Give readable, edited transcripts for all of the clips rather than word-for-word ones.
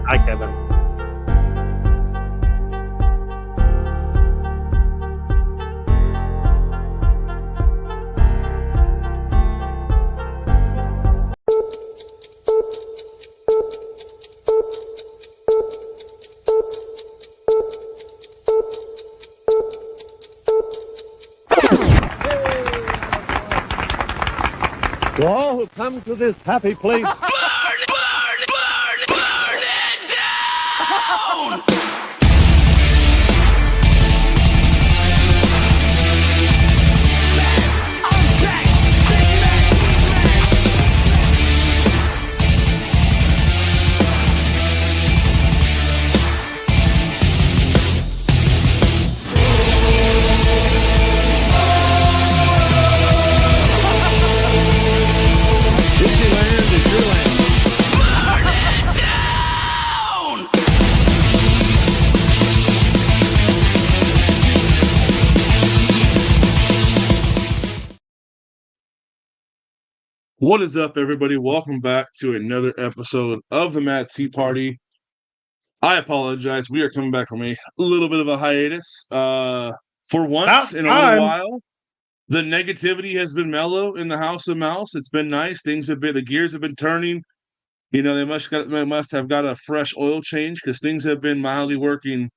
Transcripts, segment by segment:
Hi, Kevin. To all who come to this happy place, Burn it down! Disneyland is your land. Burn it down! What is up, everybody? Welcome back to another episode of the Mad Tea Party. I apologize. We are coming back from a little bit of a hiatus. For once in a little while, the negativity has been mellow in the House of Mouse. It's been nice. The gears have been turning. You know, they must have got a fresh oil change because things have been mildly working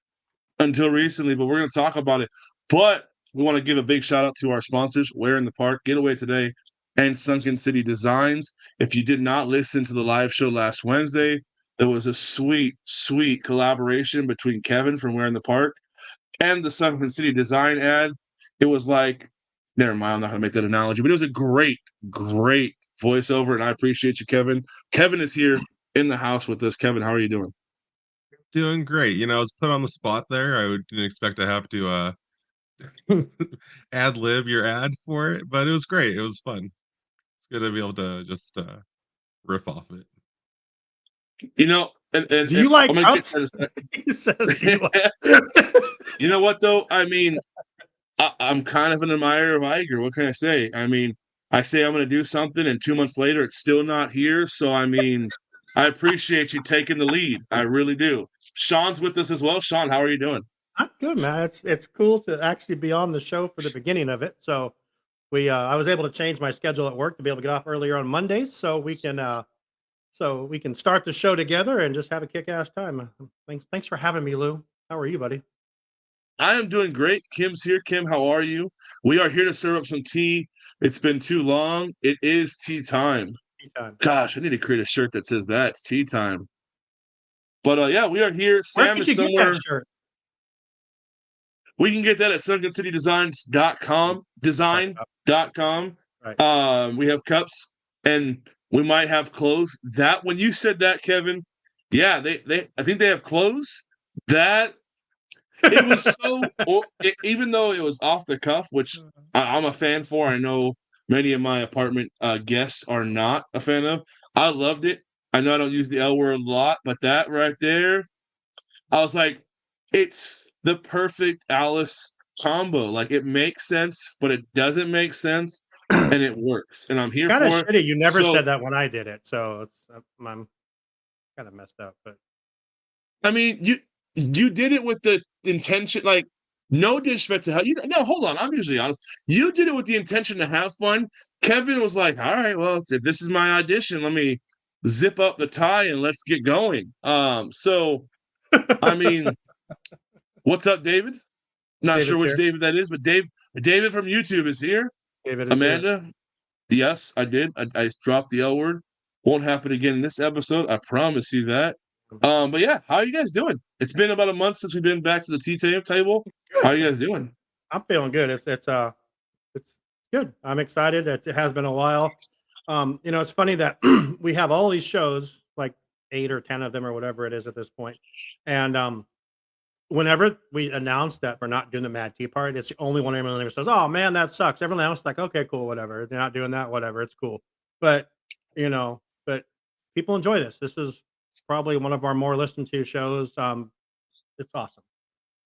until recently, but we're going to talk about it. But we want to give a big shout out to our sponsors, Where in the Park, Getaway Today, and Sunken City Designs. If you did not listen to the live show last Wednesday, there was a sweet, sweet collaboration between Kevin from Where in the Park and the Sunken City Design ad. It was like, never mind, I'm not going to make that analogy, but it was a great, great voiceover, and I appreciate you, Kevin. Kevin is here in the house with us. Kevin, how are you doing? Doing great. You know, I was put on the spot there. Didn't expect to have to ad lib your ad for it, but it was great. It was fun. It's good to be able to just riff off it. You know, Do you like cups? He says, you know what, though? I mean, I'm kind of an admirer of Iger. What can I say? I mean, I say I'm going to do something, and 2 months later, it's still not here. So, I mean, I appreciate you taking the lead. I really do. Sean's with us as well. Sean, how are you doing? I'm good, man. It's cool to actually be on the show for the beginning of it. So I was able to change my schedule at work to be able to get off earlier on Mondays, so we can start the show together and just have a kick-ass time. Thanks for having me, Lou. How are you, buddy? I am doing great. Kim's here. Kim, how are you? We are here to serve up some tea. It's been too long. It is tea time. Tea time. Gosh, I need to create a shirt that says that. It's tea time. But yeah, we are here. Where Sam did is you somewhere. get that shirt? We can get that at sunkencitydesigns.com. Design.com. Right. We have cups and we might have clothes. That when you said that, Kevin, yeah, I think they have clothes. That it was so even though it was off the cuff, which I'm a fan for. I know many of my apartment guests are not a fan of. I loved it. I know I don't use the L word a lot, but that right there, I was like, it's the perfect Alice combo. Like it makes sense, but it doesn't make sense, and it works. And I'm here Kind of for it. shitty. You never So, said that when I did it, so I'm kind of messed up. But I mean, you did it with the intention, like no disrespect to how you. No, hold on. I'm usually honest. You did it with the intention to have fun. Kevin was like, "All right, well, if this is my audition, let me zip up the tie and let's get going." So I mean, what's up, David? Not David's sure which here. David that is, but David from YouTube is here. David is Amanda, yes, I did. I dropped the L word. Won't happen again in this episode. I promise you that. But yeah, how are you guys doing? It's been about a month since we've been back to the tea table. How are you guys doing? I'm feeling good. It's good. I'm excited. It has been a while. You know, it's funny that we have all these shows, like 8 or 10 of them or whatever it is at this point. And whenever we announce that we're not doing the Mad Tea Party, it's the only one everyone ever says, "Oh man, that sucks." Everyone else is like, "Okay, cool, whatever. They're not doing that, whatever. It's cool." But but people enjoy this. This is probably one of our more listened to shows. It's awesome.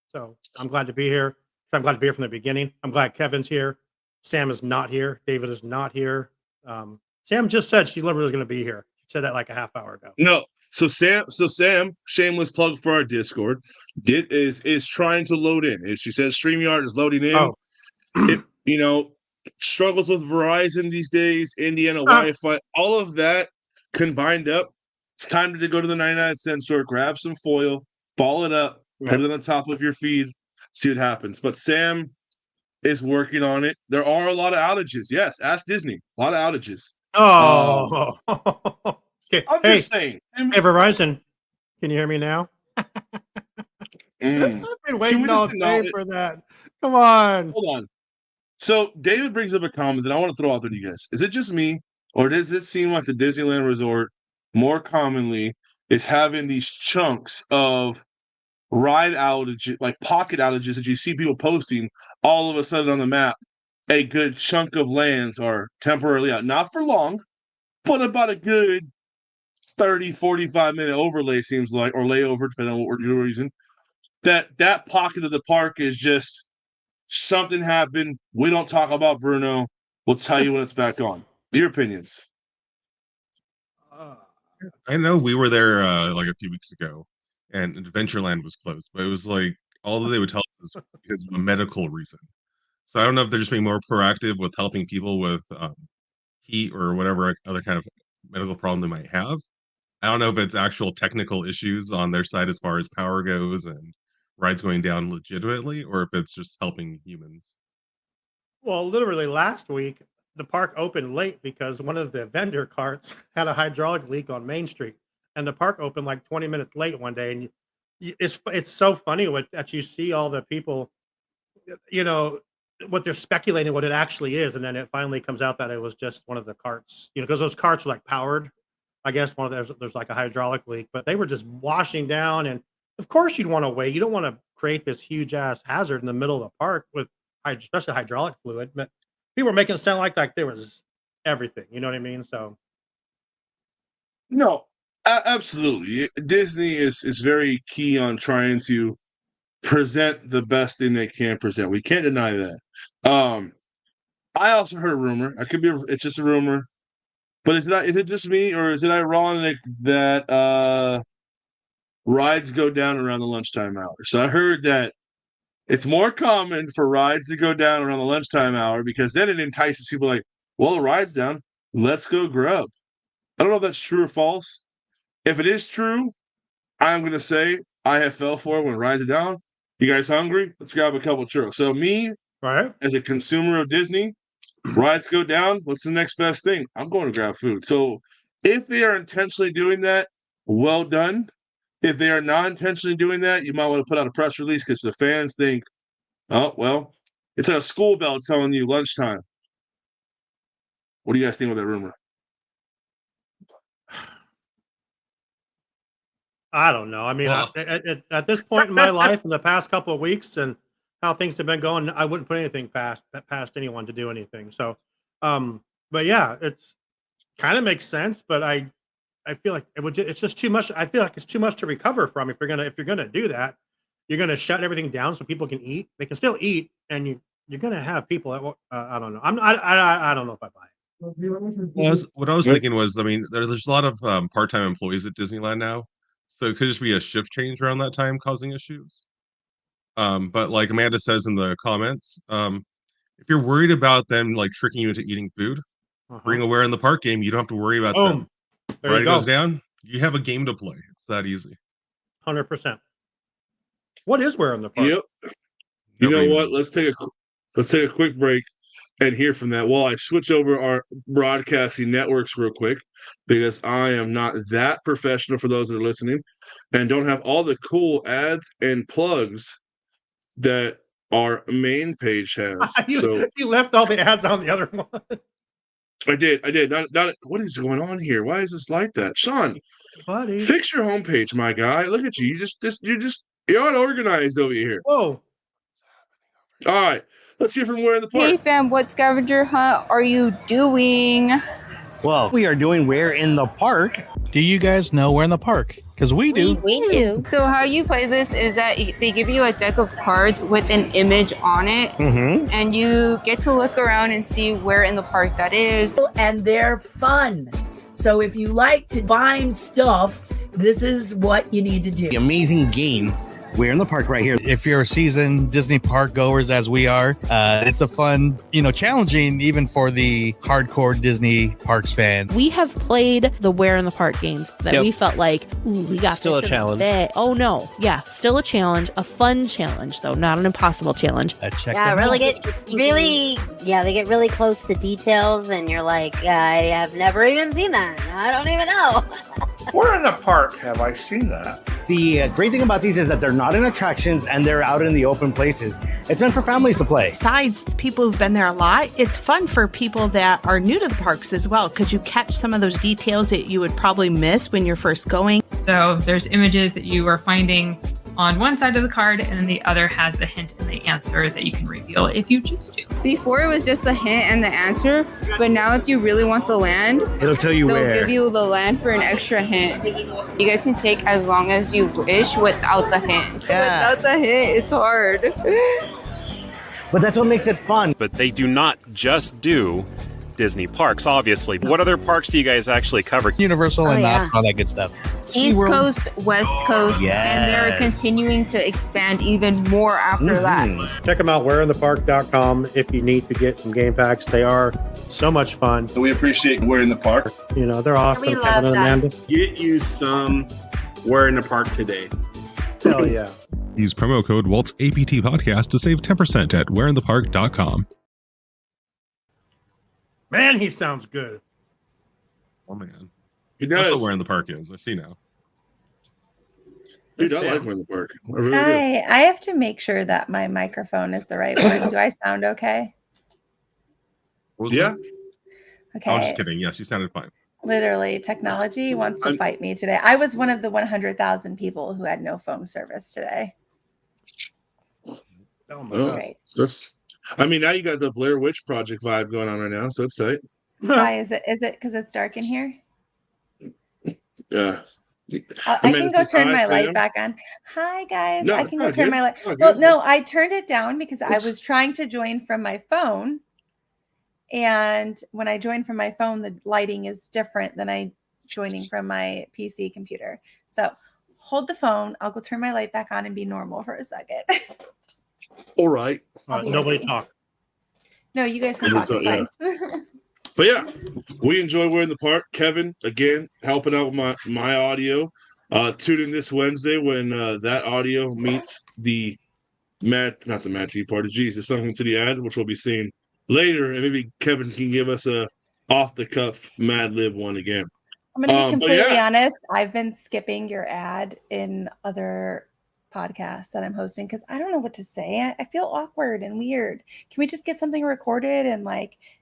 So I'm glad to be here. I'm glad to be here from the beginning. I'm glad Kevin's here. Sam is not here. David is not here. Sam just said she literally was going to be here. She said that like a half hour ago. No, So Sam, shameless plug for our Discord, is trying to load in. As she says, StreamYard is loading in. Oh. It, struggles with Verizon these days, Indiana Wi-Fi, all of that combined up. It's time to go to the 99-cent store, grab some foil, ball it up, put it on the top of your feed, see what happens. But Sam is working on it. There are a lot of outages. Yes, ask Disney. A lot of outages. Oh. Okay. I'm Hey, just saying. hey, Verizon. Can you hear me now? Mm. I've been waiting we all just day acknowledge- for that. Come on. Hold on. So David brings up a comment that I want to throw out there to you guys. Is it just me, or does it seem like the Disneyland Resort more commonly is having these chunks of ride outages, like pocket outages that you see people posting all of a sudden on the map? A good chunk of lands are temporarily out. Not for long, but about a good 30, 45-minute overlay seems like, or layover, depending on what we're using. That pocket of the park is just something happened. We don't talk about Bruno. We'll tell you when it's back on. Your opinions. I know we were there like a few weeks ago, and Adventureland was closed, but it was like all that they would tell us is because of a medical reason. So I don't know if they're just being more proactive with helping people with heat or whatever other kind of medical problem they might have. I don't know if it's actual technical issues on their side as far as power goes and rides going down legitimately, or if it's just helping humans. Well, literally last week, the park opened late because one of the vendor carts had a hydraulic leak on Main Street, and the park opened like 20 minutes late one day. And it's so funny that you see all the people, what they're speculating what it actually is, and then it finally comes out that it was just one of the carts. Because those carts were like powered. I guess there's like a hydraulic leak, but they were just washing down, and of course you'd want to wait. You don't want to create this huge ass hazard in the middle of the park with especially hydraulic fluid. But people were making it sound like there was everything. You know what I mean? So no, absolutely. Disney is very key on trying to present the best thing they can present. We can't deny that. I also heard a rumor. It's just a rumor. But is it just me, or is it ironic that rides go down around the lunchtime hour? So I heard that it's more common for rides to go down around the lunchtime hour because then it entices people like, well, the ride's down. Let's go grub. I don't know if that's true or false. If it is true, I'm going to say I have fell for it when rides are down. You guys hungry? Let's grab a couple churros. So me, right, as a consumer of Disney, rides go down. What's the next best thing? I'm going to grab food. So if they are intentionally doing that, well done. If they are not intentionally doing that, you might want to put out a press release because the fans think, oh, well, it's like a school bell telling you lunchtime. What do you guys think of that rumor? I don't know. I mean, Well- at this point in my life, in the past couple of weeks, and how things have been going, I wouldn't put anything past anyone to do anything. So, but yeah, it's kind of makes sense. But I feel like it's just too much. I feel like it's too much to recover from. If you're gonna do that, you're gonna shut everything down so people can eat. They can still eat, and you're gonna have people that I don't know. I don't know if I buy it. What I was thinking was, I mean, there's a lot of part-time employees at Disneyland now, so it could just be a shift change around that time causing issues. But like Amanda says in the comments, if you're worried about them like tricking you into eating food, bring a Where in the Park game. You don't have to worry about them. There Ride you go. goes down. You have a game to play. It's that easy. 100%. What is Where in the Park? Yep. You know Nobody what? knows. Let's take a quick break and hear from that while I switch over our broadcasting networks real quick, because I am not that professional for those that are listening and don't have all the cool ads and plugs that our main page has. So you left all the ads on the other one. I did. Not what is going on here? Why is this like that? Sean, Buddy. fix your homepage, my guy. Look at you. You're unorganized over here. Whoa. All right. Let's hear from Where in the Park. Hey fam, what scavenger hunt are you doing? Well, we are doing Where in the Park. Do you guys know Where in the Park? Because we do. We do. So how you play this is that they give you a deck of cards with an image on it, and you get to look around and see where in the park that is. And they're fun. So if you like to find stuff This is what you need to do. The amazing game. We're in the park right here. If you're a seasoned Disney park goers, as we are, it's a fun, challenging even for the hardcore Disney parks fan. We have played the Where in the Park games that we felt like, we got still this a challenge. Oh no, yeah, still a challenge, a fun challenge though, not an impossible challenge. Check Yeah, them really out. they get really close to details, and you're like, I have never even seen that. I don't even know. Where in the park have I seen that? The great thing about these is that they're not in attractions and they're out in the open places. It's meant for families to play. Besides people who've been there a lot, it's fun for people that are new to the parks as well, because you catch some of those details that you would probably miss when you're first going. So there's images that you are finding on one side of the card, and then the other has the hint and the answer that you can reveal if you choose to. Before it was just the hint and the answer, but now if you really want the land, It'll tell you they'll where. give you the land for an extra hint. You guys can take as long as you wish without the hint. Yeah. Without the hint, it's hard. But that's what makes it fun. But they do not just do Disney parks, obviously. What other parks do you guys actually cover? Universal and yeah. all that good stuff. East SeaWorld. Coast, West Coast, and they're Yes. continuing to expand even more after that. Check them out, weareinthepark.com, if you need to get some game packs. They are so much fun. We appreciate We're in the Park. They're awesome. We love Kevin and that. Amanda. Get you some We're in the Park today. Hell yeah. Use promo code Walt's APT Podcast to save 10% at whereinthepark.com. Man, he sounds good. Oh man, He that's does. what Where in the Park is. I see now. Dude, I like We're in the Park. I really do. Hi, I have to make sure that my microphone is the right one. Do I sound okay? What was Yeah. that? I was Okay. just kidding. Yes, you sounded fine. Literally, technology wants to fight me today. I was one of the 100,000 people who had no phone service today. Oh my Oh. God. Great. Now you got the Blair Witch Project vibe going on right now, so it's tight. Why is it? Is it because it's dark in here? Yeah. I mean, can it's go just turn hi, my light fam. back on. Hi guys, No, I it's can go not turn good. my light. It's not Well, good. no, It's- I turned it down because I it's- was trying to join from my phone, and when I join from my phone, the lighting is different than I joining from my PC computer. So hold the phone. I'll go turn my light back on and be normal for a second. All right. Nobody talk. No, you guys can Yeah, talk. It's yeah. fine. But yeah, we enjoy We're in the Park. Kevin, again, helping out with my audio. Tune in this Wednesday when that audio meets the not the Mad Tea Party, the Sunken City ad, which we'll be seeing later. And maybe Kevin can give us a off the cuff Mad Lib one again. I'm going to be But completely yeah. honest. I've been skipping your ad in other podcasts that I'm hosting because I don't know what to say. I feel awkward and weird. Can we just get something recorded and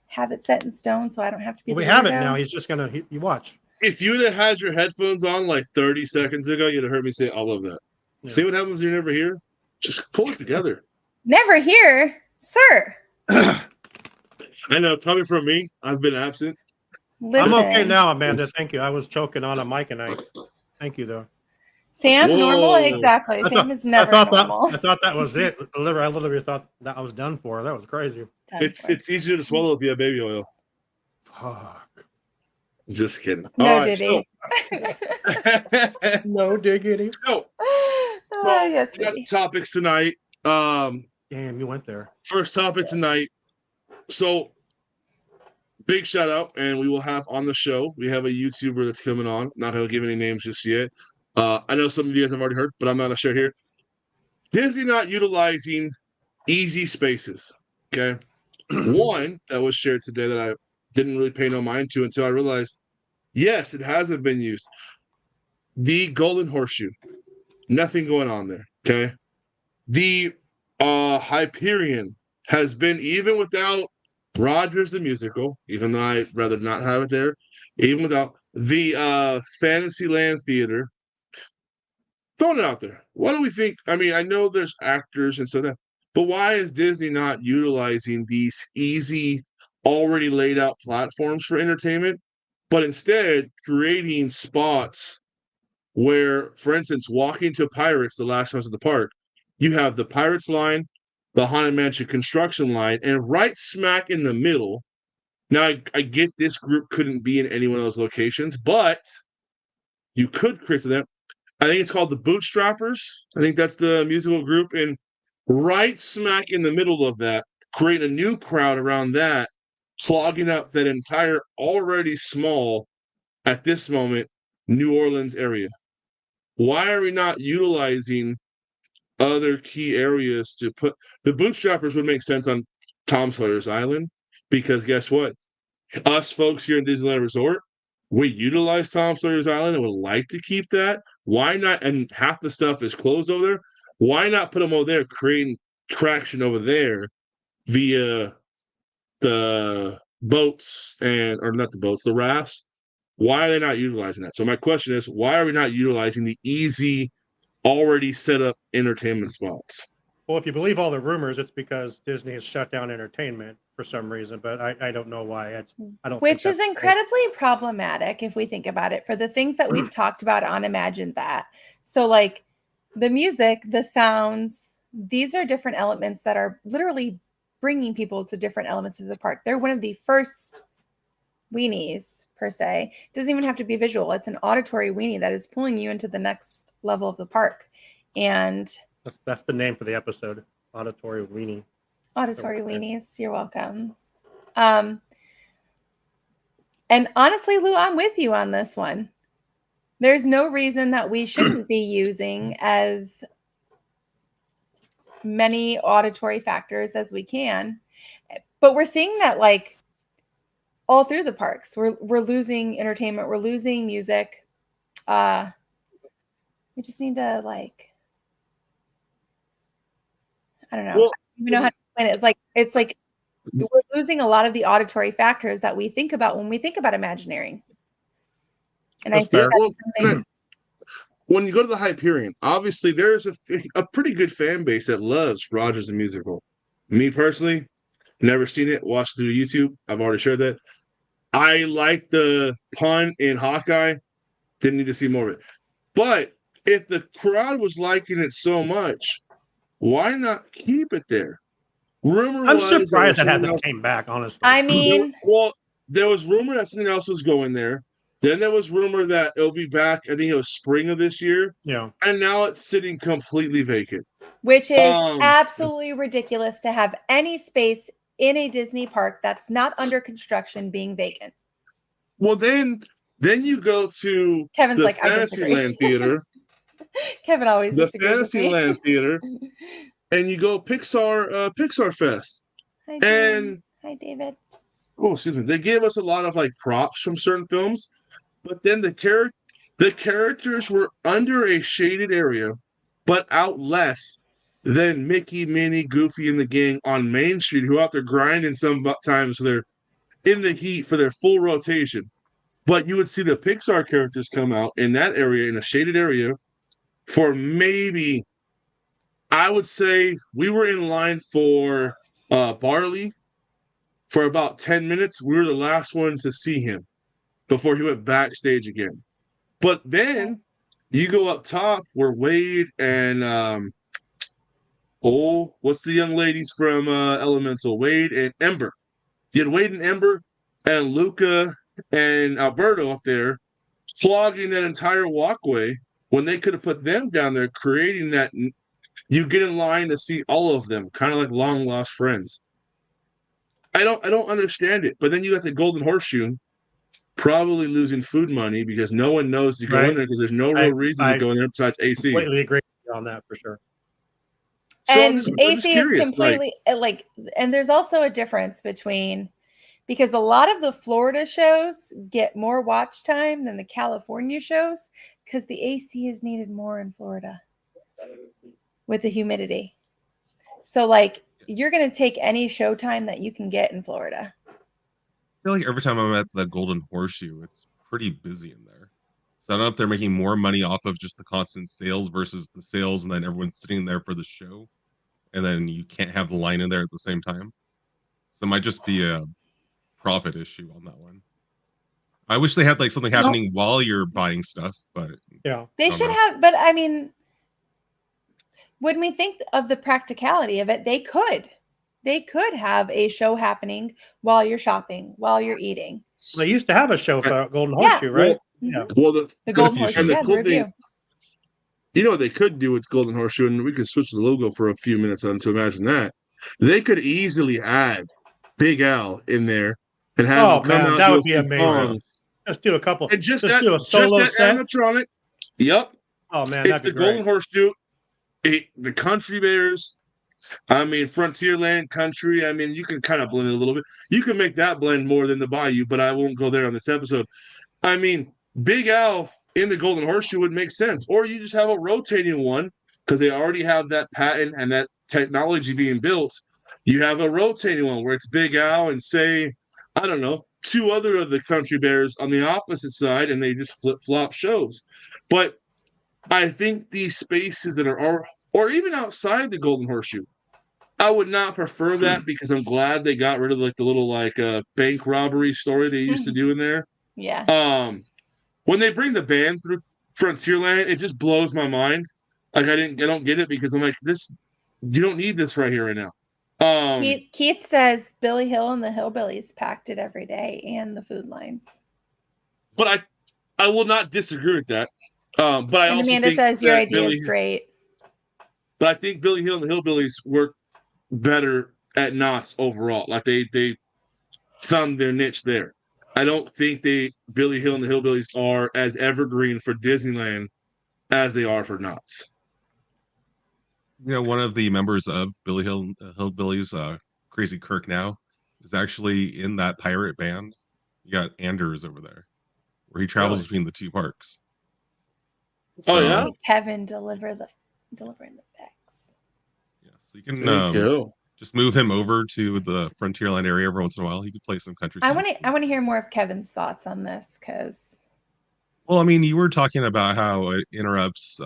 have it set in stone so I don't have to be? Well, we the have it weirdo? now. He's just gonna. You watch. If you'd have had your headphones on like 30 seconds ago, you'd have heard me say all of that. Yeah. See what happens when you're never here? Just pull it together. Never here, sir. I know, coming from me, I've been absent. Listen, I'm okay now, Amanda. Thank you. I was choking on a mic, and thank you though. Sam, normal, Whoa. exactly. Sam is never I normal. thought that was it. I literally thought that I was done for. That was crazy. It's easier to swallow if you have baby oil. Fuck. Just kidding. No All right, diddy. No diggity. So Yes, we got diddy. some topics tonight. Damn, you went there. First topic tonight. So big shout out, and we will have on the show. We have a YouTuber that's coming on. Not gonna give any names just yet. I know some of you guys have already heard, but I'm not gonna share here. Disney not utilizing easy spaces. Okay. One that was shared today that I didn't really pay no mind to until I realized, yes, it hasn't been used. The Golden Horseshoe, nothing going on there. Okay. The Hyperion has been, even without Rogers the Musical, even though I'd rather not have it there, even without the Fantasyland Theater, throwing it out there. What do we think? I mean, I know there's actors and so that, but why is Disney not utilizing these easy, already laid out platforms for entertainment, but instead creating spots where, for instance, walking to Pirates, the last house of the park, you have the Pirates line, the Haunted Mansion construction line, and right smack in the middle. Now, I get this group couldn't be in any one of those locations, but you could create that. I think it's called the Bootstrappers. I think that's the musical group. And right smack in the middle of that, create a new crowd around that, clogging up that entire already small, at this moment, New Orleans area. Why are we not utilizing other key areas to put the Bootstrappers would make sense on Tom Sawyer's Island, because guess what? Us folks here in Disneyland Resort, we utilize Tom Sawyer's Island and would like to keep that. Why not? And half the stuff is closed over there. Why not put them over there, creating traction over there via the boats or not the boats, the rafts? Why are they not utilizing that? So my question is, why are we not utilizing the easy, already set up entertainment spots? Well, if you believe all the rumors, it's because Disney has shut down entertainment for some reason, but I don't know why. I don't. Which is incredibly problematic if we think about it for the things that we've talked about on Imagine That. So like the music, the sounds, these are different elements that are literally bringing people to different elements of the park. They're one of the first weenies per se. It doesn't even have to be visual. It's an auditory weenie that is pulling you into the next level of the park. And that's the name for the episode, Auditory Weenie. Auditory weenies. You're welcome. And honestly, Lou, I'm with you on this one. There's no reason that we shouldn't be using as many auditory factors as we can. But we're seeing that like all through the parks. We're losing entertainment. We're losing music. We just need to like, I don't know. Well, I don't even know how to explain it. It's like we're losing a lot of the auditory factors that we think about when we think about Imagineering. And That's I think fair. that's something. When you go to the Hyperion, obviously there's a pretty good fan base that loves Rogers the Musical. Me personally, never seen it, watched it through YouTube. I've already shared that. I like the pun in Hawkeye. Didn't need to see more of it. But if the crowd was liking it so much, why not keep it there? I'm surprised that hasn't came back, honestly. I mean, well, there was rumor that something else was going there. Then there was rumor that it'll be back. I think it was spring of this year. Yeah. And now it's sitting completely vacant. Which is absolutely ridiculous to have any space in a Disney park that's not under construction being vacant. Well, then you go to Kevin's the like, I disagree. Fantasyland Theater. Kevin always The disagrees with me. Fantasyland Theater, and you go Pixar Fest. Hi, David. Hi, David. Oh, excuse me. They gave us a lot of like props from certain films, but then the characters were under a shaded area, but out less than Mickey, Minnie, Goofy, and the gang on Main Street, who are out there grinding sometimes so they're in the heat for their full rotation. But you would see the Pixar characters come out in that area, in a shaded area, for maybe, I would say we were in line for Barley for about 10 minutes. We were the last one to see him before he went backstage again. But then you go up top where Wade and what's the young ladies from Elemental? Wade and Ember. You had Wade and Ember and Luca and Alberto up there clogging that entire walkway when they could have put them down there, creating that you get in line to see all of them, kind of like long lost friends. I don't understand it. But then you got the Golden Horseshoe probably losing food money because no one knows to go in there because there's no real reason to go in there besides AC. I completely agree on that for sure. So And I'm just AC is curious, completely and there's also a difference between, because a lot of the Florida shows get more watch time than the California shows because the AC is needed more in Florida with the humidity. So like you're going to take any show time that you can get in Florida. I feel like every time I'm at the Golden Horseshoe, it's pretty busy in there. So I don't know if they're making more money off of just the constant sales versus the sales, and then everyone's sitting there for the show, and then you can't have the line in there at the same time. So it might just be a profit issue on that one. I wish they had like something happening while you're buying stuff, but yeah, they should have. But I mean, when we think of the practicality of it, they could have a show happening while you're shopping, while you're eating. They used to have a show for Golden Horseshoe, right? Yeah. Well, The Golden few Horseshoe. and the Yeah, cool the thing, review. you know what they could do with Golden Horseshoe, and we could switch the logo for a few minutes on to imagine that. They could easily add Big Al in there and have Oh him come man, out that do would a be few amazing. songs. Just do a couple. And just Just that, do a solo set. animatronic. Yep. Oh man, It's that'd the be great. Golden Horseshoe. The Country Bears. I mean, Frontierland Country. I mean, you can kind of blend it a little bit. You can make that blend more than the Bayou, but I won't go there on this episode. I mean, Big Al in the Golden Horseshoe would make sense. Or you just have a rotating one because they already have that patent and that technology being built. You have a rotating one where it's Big Al and say, I don't know, 2 other of the Country Bears on the opposite side, and they just flip-flop shows. But I think these spaces that are, or even outside the Golden Horseshoe, I would not prefer that because I'm glad they got rid of like the little bank robbery story they used to do in there. Yeah. When they bring the band through Frontierland, it just blows my mind. Like I don't get it because I'm like, you don't need this right here right now. Keith says Billy Hill and the Hillbillies packed it every day and the food lines. But I will not disagree with that. But I And also Amanda think says your that idea is great. But I think Billy Hill and the Hillbillies work better at Knott's overall. Like they found their niche there. I don't think Billy Hill and the Hillbillies are as evergreen for Disneyland as they are for Knott's. You know, one of the members of Billy Hill Hillbillies, Crazy Kirk now, is actually in that pirate band. You got Anders over there, where he travels between the 2 parks. Oh yeah, Kevin delivering the facts. Yeah, so you can just move him over to the Frontierland area every once in a while. He could play some country. I want to hear more of Kevin's thoughts on this because. Well, I mean, you were talking about how it interrupts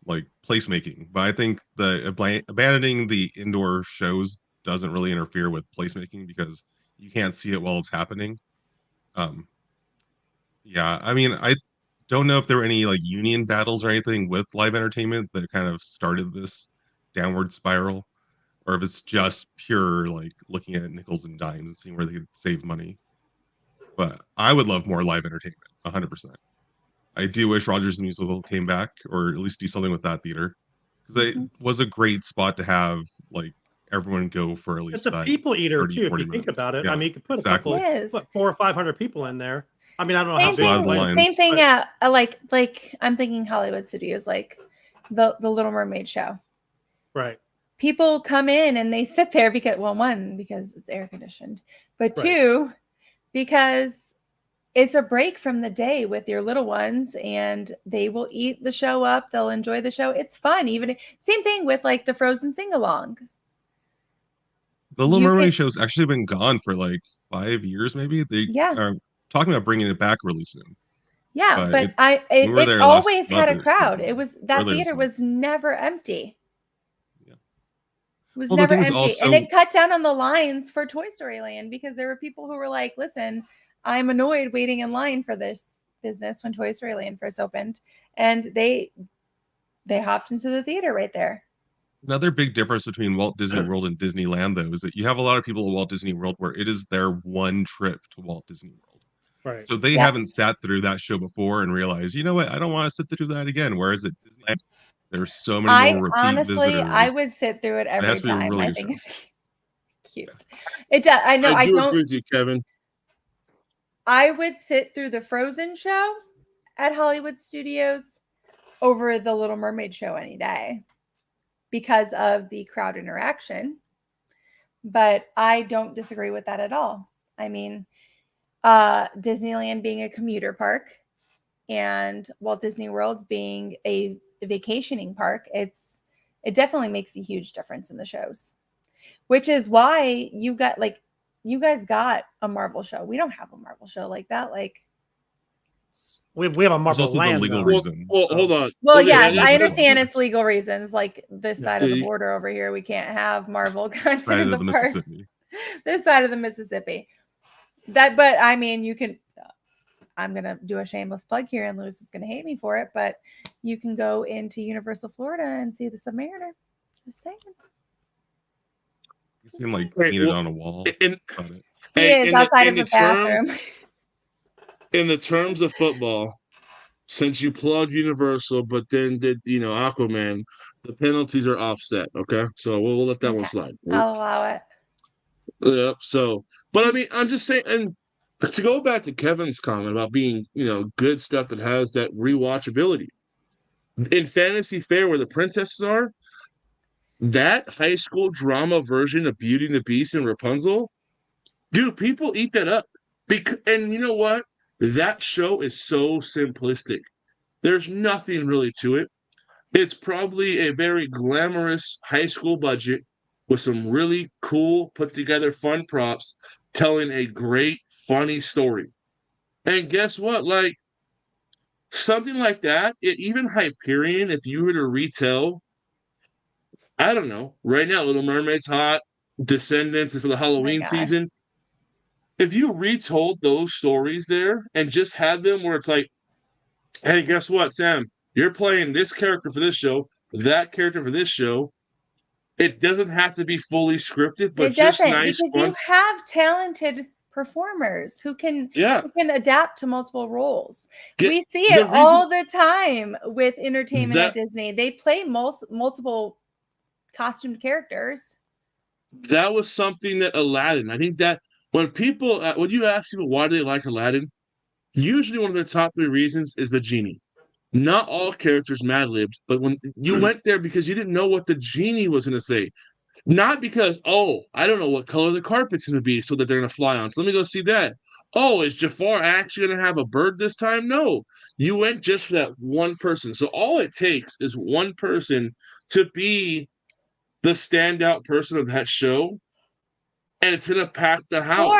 like placemaking, but I think the abandoning the indoor shows doesn't really interfere with placemaking because you can't see it while it's happening. Yeah, I mean, I don't know if there were any like union battles or anything with live entertainment that kind of started this downward spiral, or if it's just pure like looking at nickels and dimes and seeing where they could save money. But I would love more live entertainment, 100%. I do wish Rogers the Musical came back, or at least do something with that theater, because it was a great spot to have like everyone go for at least. It's a people eater 30, too, if you 40 think minutes. about it. Yeah, I mean, you could put exactly. a couple, what, 400 or 500 people in there. I mean, I don't know how big the place Same thing but- at like I'm thinking Hollywood Studios, like the Little Mermaid show. Right. People come in and they sit there because, well, 1, because it's air conditioned, but Right. 2, because it's a break from the day with your little ones and they will eat the show up. They'll enjoy the show. It's fun. Even same thing with like the Frozen sing along. The Little Mermaid show's actually been gone for like 5 years, maybe. They are talking about bringing it back really soon. Yeah, but we were it there last always had a month or crowd. something. It was that Earlier this theater month. was never empty. Yeah. It was Well, the never thing is empty. also- And it cut down on the lines for Toy Story Land because there were people who were like, listen, I'm annoyed waiting in line for this business when Toy Story Land first opened. And they hopped into the theater right there. Another big difference between Walt Disney World and Disneyland, though, is that you have a lot of people at Walt Disney World where it is their one trip to Walt Disney World. Right. So they haven't sat through that show before and realized, you know what, I don't want to sit through that again. Whereas at Disneyland, there's so many more repeat honestly, visitors. I would sit through it every has to be a time. really I good think show. it's cute. It does. I know. I do don't. agree with you, Kevin. I would sit through the Frozen show at Hollywood Studios over the Little Mermaid show any day because of the crowd interaction. But I don't disagree with that at all. I mean, Disneyland being a commuter park and Walt Disney World being a vacationing park, it definitely makes a huge difference in the shows, which is why you guys got a Marvel show. We don't have a Marvel show like that. Like we have a Marvel also the Land. legal though. reason. Well, hold on. Well, Okay, yes, yeah, I yeah. understand it's legal reasons. Like this side of Yeah, the you- border over here, we can't have Marvel content Side in of the the park. Mississippi. This side of the Mississippi. But I mean, you can. I'm gonna do a shameless plug here, and Lewis is gonna hate me for it. But you can go into Universal Florida and see the Submariner. Just saying. You seem like Wait, painted well, on a wall. in- About it. He Hey, is in the- outside in of the the terms- bathroom. In the terms of football, since you plugged Universal, but then did Aquaman, the penalties are offset. Okay, so we'll let that one slide. I'll allow it. Yeah. So, but I mean, I'm just saying, and to go back to Kevin's comment about being, good stuff that has that rewatchability in Fantasy Fair, where the princesses are, that high school drama version of Beauty and the Beast and Rapunzel, dude, people eat that up. And you know what? That show is so simplistic. There's nothing really to it. It's probably a very glamorous high school budget with some really cool, put together fun props, telling a great, funny story. And guess what? Like, something like that, even Hyperion, if you were to retell, I don't know, right now, Little Mermaid's hot, Descendants is for the Halloween season. If you retold those stories there and just had them where it's like, hey, guess what, Sam? You're playing this character for this show, that character for this show. It doesn't have to be fully scripted, but just nice, because fun. you have talented performers who can adapt to multiple roles. We see it all the time with entertainment at Disney. They play multiple costumed characters. That was something that Aladdin, I think that when you ask people why do they like Aladdin, usually one of their top 3 reasons is the genie. Not all characters Mad-libbed, but when you went there because you didn't know what the genie was going to say. Not because, I don't know what color the carpet's going to be so that they're going to fly on. So let me go see that. Oh, is Jafar actually going to have a bird this time? No. You went just for that one person. So all it takes is one person to be the standout person of that show, and it's going to pack the house.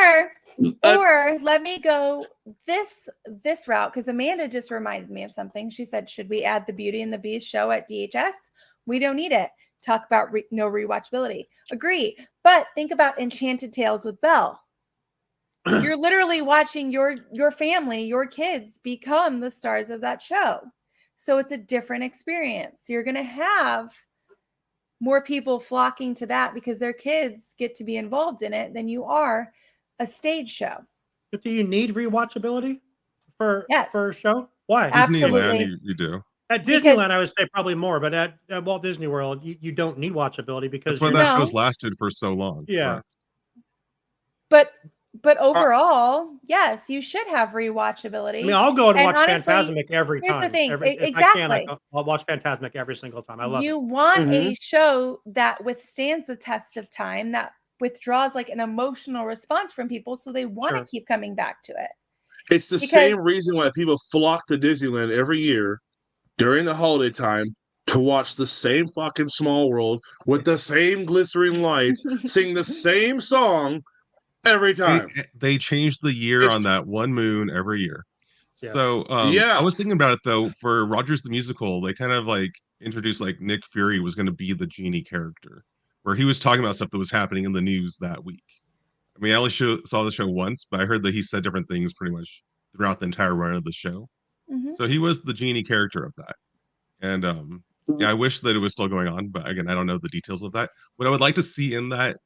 Or let me go this route, because Amanda just reminded me of something. She said, should we add the Beauty and the Beast show at DHS? We don't need it. Talk about no rewatchability. Agree. But think about Enchanted Tales with Belle. You're literally watching your family, your kids become the stars of that show. So it's a different experience. You're going to have more people flocking to that because their kids get to be involved in it than you are a stage show. But do you need rewatchability for a show? Why? Disneyland, you do. At Disneyland, I would say probably more, but at Walt Disney World, you don't need watchability because that's why that show's lasted for so long. Yeah. Right. But overall, yes, you should have rewatchability. I mean, I'll go and watch Fantasmic every time. Here's the thing. If I can, I'll watch Fantasmic every single time. I love it. You want a show that withstands the test of time, that withdraws like an emotional response from people, so they want to keep coming back to it. It's the same reason why people flock to Disneyland every year during the holiday time to watch the same fucking Small World with the same glittering lights, sing the same song every time. They change the year on that one moon every year. Yeah. So I was thinking about it though. For Rogers the Musical, they kind of like introduced like Nick Fury was going to be the genie character, where he was talking about stuff that was happening in the news that week. I mean, I only saw the show once, but I heard that he said different things pretty much throughout the entire run of the show. So he was the genie character of that. And I wish that it was still going on, but again, I don't know the details of that. What I would like to see in that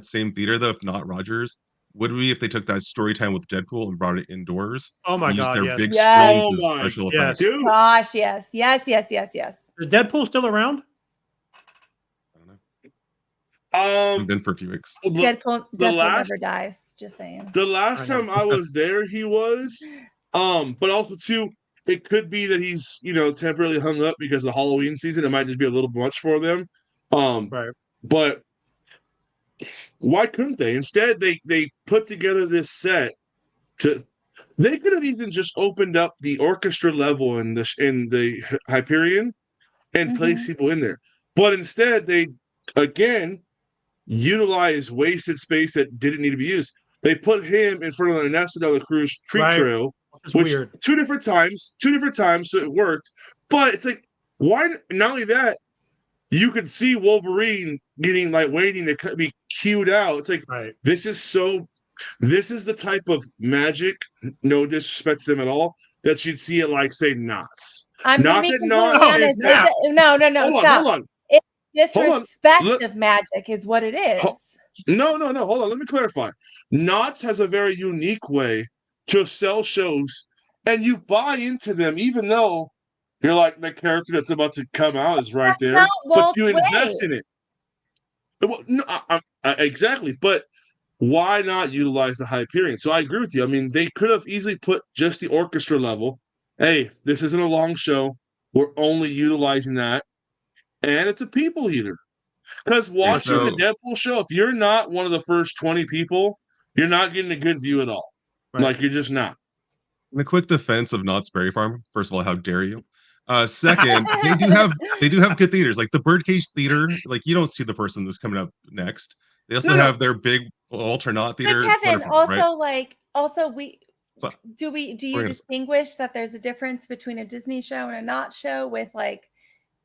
same theater, though, if not Rogers, would be if they took that story time with Deadpool and brought it indoors. Oh my god, their big yes. screens as special effects. Dude. Gosh, yes. Is Deadpool still around? Been for a few weeks. Deadpool never dies. Just saying. The last time I was there, he was. But also too, it could be that he's temporarily hung up because of the Halloween season. It might just be a little much for them. Right. But why couldn't they? Instead, they put together this set They could have even just opened up the orchestra level in the Hyperion and placed people in there. But instead, they again utilized wasted space that didn't need to be used. They put him in front of the Ernesto de la Cruz tree trail, which weird. two different times, so it worked. But it's like, why? Not only that, you could see Wolverine getting waiting to be queued out. It's like this is the type of magic, no disrespect to them at all, that you'd see at say Knott's. I'm not that Knott's. No, stop. Hold on. It's disrespect of magic is what it is. No. Hold on. Let me clarify. Knott's has a very unique way to sell shows and you buy into them, even though you're like the character that's about to come out is right there, not but Walt's you invest way. in it. Well, no, exactly, but why not utilize the Hyperion? So I agree with you. I mean, they could have easily put just the orchestra level. Hey, this isn't a long show. We're only utilizing that, and it's a people eater. Because watching the Deadpool show, if you're not one of the first 20 people, you're not getting a good view at all. Right. Like, you're just not. In a quick defense of Knott's Berry Farm, first of all, how dare you? Second, they do have good theaters, like the Birdcage Theater. Like, you don't see the person that's coming up next. They also have their big Ultranaut Theater. But Kevin, wonderful, also right? do you distinguish that there's a difference between a Disney show and a not show with, like,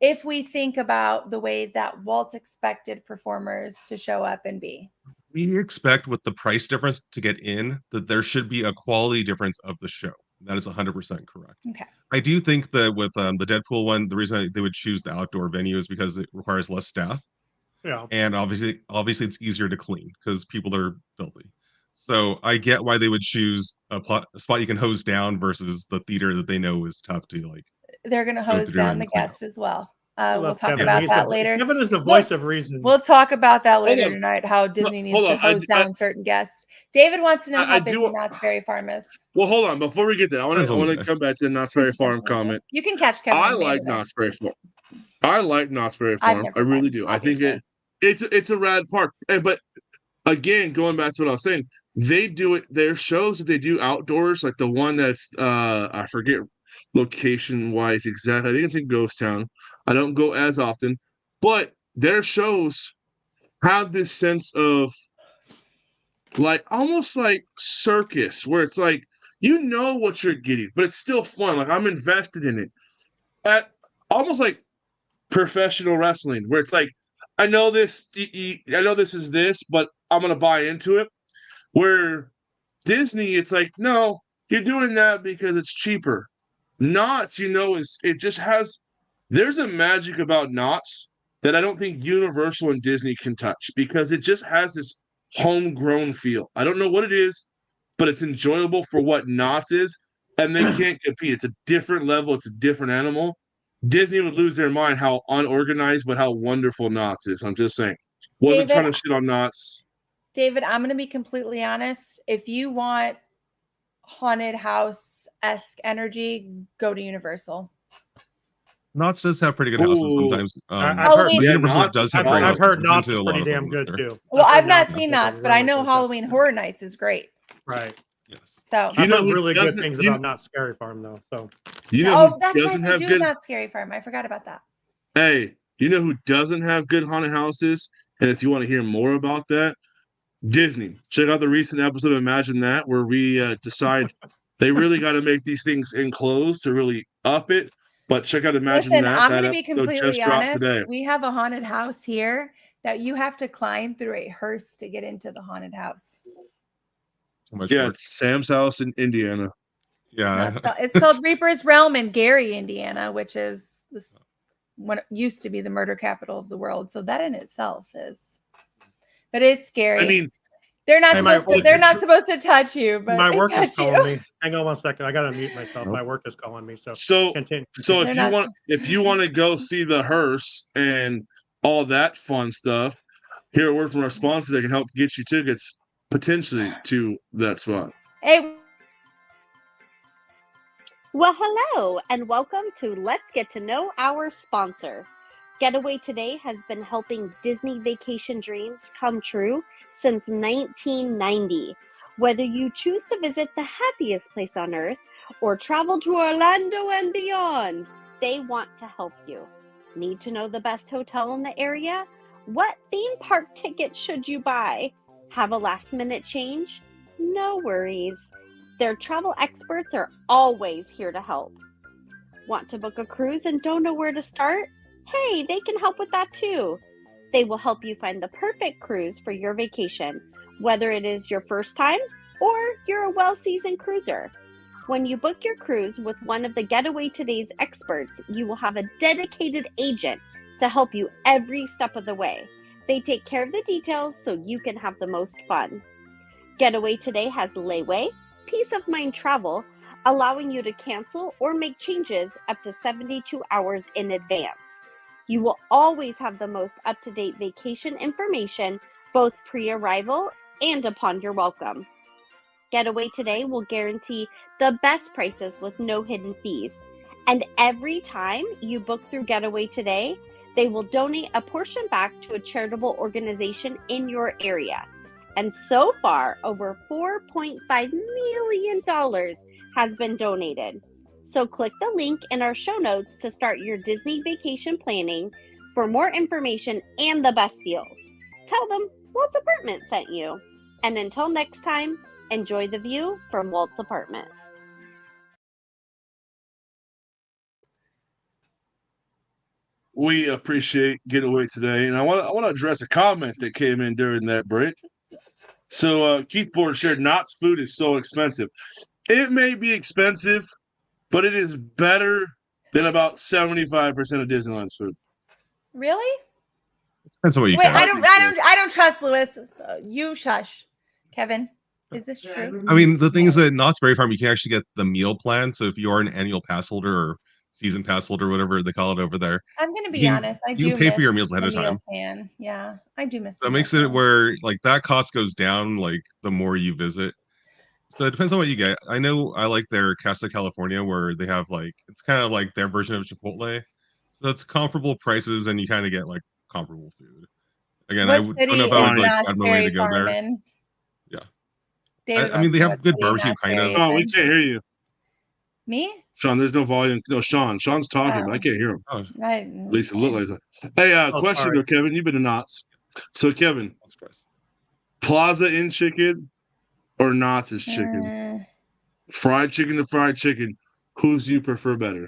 if we think about the way that Walt expected performers to show up and be? We expect with the price difference to get in that there should be a quality difference of the show. That is 100% correct. Okay. I do think that with the Deadpool one, the reason they would choose the outdoor venue is because it requires less staff. Yeah. And obviously it's easier to clean because people are filthy. So I get why they would choose a spot you can hose down versus the theater that they know is tough to, like. They're going to hose down the guest as well. We'll talk Kevin. about He's that the- later. Kevin is the voice of reason. We'll talk about that later on. tonight, how Disney needs hold to on. hose down certain guests. David wants to know how busy Knott's Berry Farm is. Well, hold on. Before we get there, I want to come back to the Knott's Berry Farm comment. You can catch Kevin. I later, like though. Knott's Berry Farm. I like Knott's Berry I've Farm. never I really been, do. I think it's a rad park. But again, going back to what I was saying, they do it. Their shows that they do outdoors, like the one that's I forget location wise exactly. I think it's in Ghost Town. I don't go as often, but their shows have this sense of like almost like circus, where it's like you know what you're getting, but it's still fun. Like I'm invested in it. At almost like professional wrestling, where it's like I know this is this, but I'm gonna buy into it. Where Disney, it's like, no, you're doing that because it's cheaper. Knott's, it just has. There's a magic about Knott's that I don't think Universal and Disney can touch because it just has this homegrown feel. I don't know what it is, but it's enjoyable for what Knott's is, and they can't compete. It's a different level. It's a different animal. Disney would lose their mind how unorganized, but how wonderful Knott's is. I'm just saying. Wasn't David, trying to shit on Knott's. David, I'm going to be completely honest. If you want haunted house-esque energy, go to Universal. Knott's does have pretty good houses sometimes. I've heard, Universal does have great I've houses. heard I've Knott's been is to a lot pretty of damn them good there. too. Well, I've heard not Knott's seen is Knott's, but really I know good. Halloween Horror Nights is great. Right. So I've heard who really good doesn't- things you- about Knott's Scary Farm though. So Oh, that's right. doesn't They have do good? Knott's Scary Farm. I forgot about that. Hey, you know who doesn't have good haunted houses? And if you want to hear more about that, Disney. Check out the recent episode of Imagine That, where we decide they really got to make these things enclosed to really up it. But check out Imagine Listen, That. I'm That going to be episode completely just dropped honest. today. We have a haunted house here that you have to climb through a hearse to get into the haunted house. Yeah, it's Sam's house in Indiana. Yeah. It's called Reaper's Realm in Gary, Indiana, which is what used to be the murder capital of the world. So that in itself is, but it's scary. I mean, they're not Hey, supposed supposed to touch you, but my they work touch is calling you. me. Hang on one second. I gotta mute myself. My work is calling me. So continue. So They're not- if you want to go see the hearse and all that fun stuff, hear a word from our sponsor that can help get you tickets potentially to that spot. Hey. Well, hello, and welcome to Let's Get to Know Our Sponsor. Getaway Today has been helping Disney vacation dreams come true since 1990. Whether you choose to visit the happiest place on earth or travel to Orlando and beyond, they want to help you. Need to know the best hotel in the area? What theme park ticket should you buy? Have a last-minute change? No worries. Their travel experts are always here to help. Want to book a cruise and don't know where to start? Hey, they can help with that too. They will help you find the perfect cruise for your vacation, whether it is your first time or you're a well-seasoned cruiser. When you book your cruise with one of the Getaway Today's experts, you will have a dedicated agent to help you every step of the way. They take care of the details so you can have the most fun. Getaway Today has layaway, peace of mind travel, allowing you to cancel or make changes up to 72 hours in advance. You will always have the most up-to-date vacation information, both pre-arrival and upon your welcome. Getaway Today will guarantee the best prices with no hidden fees. And every time you book through Getaway Today, they will donate a portion back to a charitable organization in your area. And so far, over $4.5 million has been donated. So click the link in our show notes to start your Disney vacation planning for more information and the best deals. Tell them Walt's Apartment sent you. And until next time, enjoy the view from Walt's Apartment. We appreciate Getaway Today, and I want to address a comment that came in during that break. So Keith Board shared, Knott's food is so expensive. It may be expensive, but it is better than about 75% of Disneyland's food. Really? Depends on what you Wait, count. I don't trust Lewis. You shush, Kevin. Is this true? I mean, the thing is that Knott's Berry Farm, you can actually get the meal plan. So if you are an annual pass holder or season pass holder, whatever they call it over there, I'm going to be you- honest. I do you pay for miss your meals ahead the of time. meal plan. Yeah, I do miss. So it makes it where like that cost goes down like the more you visit. So it depends on what you get. I know I like their Casa California where they have like it's kind of like their version of Chipotle. So it's comparable prices and you kind of get like comparable food. Again, I What don't know city if I would is like Knott's add my way to Berry go there. Farm in? Yeah. David I mean, they wants to know have what good city barbecue, Knott's kind of. Berry Oh, is we in. can't hear you. Me? Sean, there's no volume. No, Sean's talking, but I Oh. can't hear him. I, At least it looked like that. Hey, question sorry. though, Kevin. You've been to Knott's. So, Kevin, Plaza Inn chicken or Knott's is chicken? Fried chicken to fried chicken. Whose do you prefer better?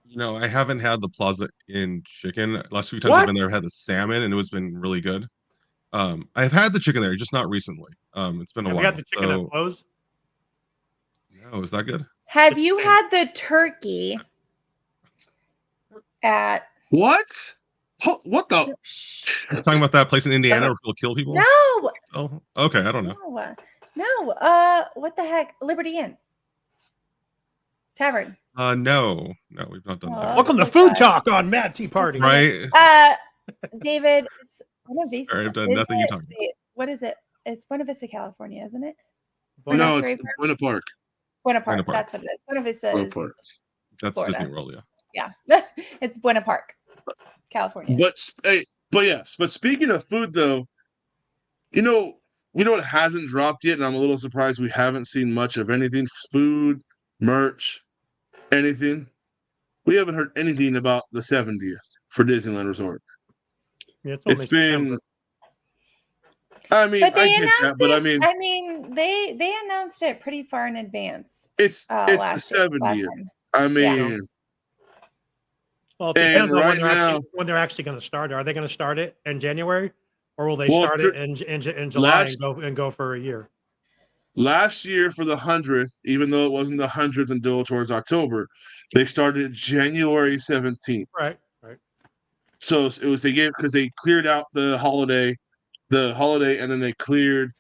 You know, I haven't had the Plaza Inn chicken. Last few times I've been What? there, I've had the salmon, and it's been really good. I've had the chicken there, just not recently. It's been a Have while. you had the chicken so- at Flo's? No, is that good? Have you had the turkey at? What? What the? You're talking about that place in Indiana where people kill people? No, Oh, okay. I don't know. no. What the heck? Liberty Inn Tavern. No, we've not done that. Welcome to Food Talk on Mad Tea Party. Right? David, it's Buena Vista. Sorry, I've done Is nothing you it- talking about. wait, what is it? It's Buena Vista, California, isn't it? No, Knott's it's Berry Farm? Buena Park. Buena Park. Buena Park. That's what it is. Buena Vista Buena is Park. That's Florida. Disney World, yeah. Yeah, it's Buena Park, California. But speaking of food though, you know what hasn't dropped yet, and I'm a little surprised we haven't seen much of anything. Food, merch, anything. We haven't heard anything about the 70th for Disneyland Resort. Yeah, It's been. I mean, But they I get announced that, but I mean, they announced it pretty far in advance. it's the last 70th. time. I mean, Yeah. Well, it And depends on right now- when they're actually going to start. Are they going to start it in January, or will they Well, start it in July and go for a year? last year for the 100th, even though it wasn't the 100th until towards October, they started January 17th. Right. So it was because they cleared out the holiday, and then they cleared.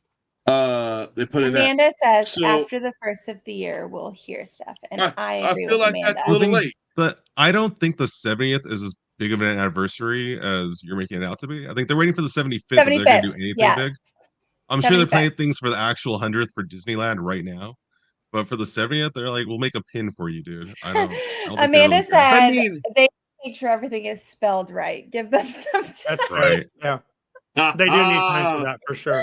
They put in that. Amanda says So- after the first of the year we'll hear stuff, and I agree feel with like Amanda. that's a little late. But I don't think the 70th is as big of an anniversary as you're making it out to be. I think they're waiting for the 75th. If they're going to do anything yes. big. I'm sure they're 75th. planning things for the actual 100th for Disneyland right now. But for the 70th, they're like, we'll make a pin for you, dude. I don't think they Amanda really care. said they make sure everything is spelled right. Give them some time. That's Right. Yeah. They do need time for that for sure.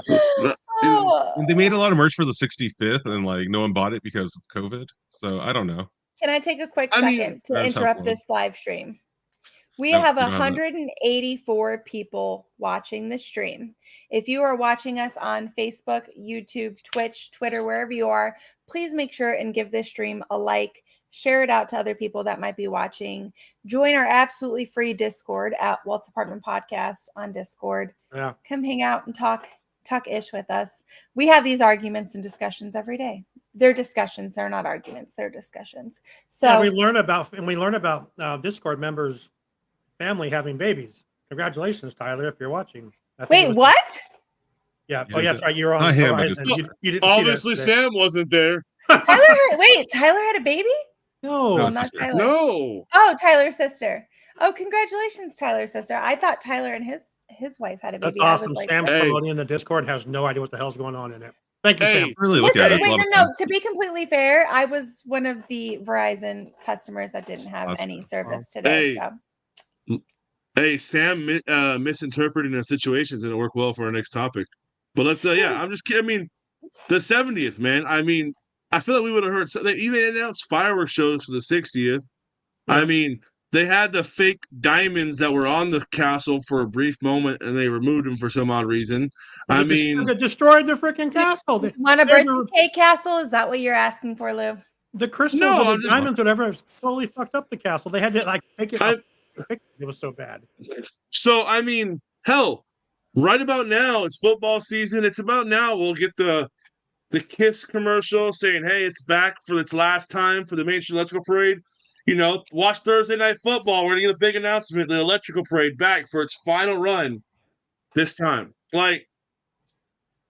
Oh. And they made a lot of merch for the 65th, and like no one bought it because of COVID. So I don't know. Can I take a quick I mean- second to Very tough interrupt one. this live stream? We No, have you don't have that. 184 people watching the stream. If you are watching us on Facebook, YouTube, Twitch, Twitter, wherever you are, please make sure and give this stream a like. Share it out to other people that might be watching. Join our absolutely free Discord at Walt's Apartment Podcast on Discord. Yeah. Come hang out and talk ish with us. We have these arguments and discussions every day. They're discussions. They're not arguments. They're discussions. So Yeah, we learn about Discord members' family having babies. Congratulations, Tyler, if you're watching. I think it wait, was- what? Yeah. Oh, yeah, that's right. You're on Not him, but Horizon. just- You didn't see that Obviously, today. Sam wasn't there. Tyler had a baby? No, Oh, not Tyler. No. Oh, Tyler's sister. Oh, congratulations, Tyler's sister. I thought Tyler and his wife had a baby. That's I was awesome. like, Sam's what? promoting in the Discord, has no idea what the hell's going on in it. Thank you, Sam. Really look at it. It's a Wait, lot of no. fun. To be completely fair, I was one of the Verizon customers that didn't have That's any good. service today. Hey. So. Hey, Sam misinterpreting the situations didn't work well for our next topic. But let's I'm just kidding. I mean, the 70th, man. I mean, I feel like we would have heard they even announced fireworks shows for the 60th. Yeah. I mean, they had the fake diamonds that were on the castle for a brief moment and they removed them for some odd reason. I mean, it destroyed the freaking castle. Want a birthday cake castle? Is that what you're asking for, Lou? The crystals No, and the diamonds, whatever, totally fucked up the castle. They had to like take it up. It was so bad. So I mean, hell, right about now it's football season. It's about now we'll get the Kiss commercial saying, "Hey, it's back for its last time for the Main Street Electrical Parade." You know, watch Thursday Night Football. We're gonna get a big announcement: the Electrical Parade back for its final run this time. Like,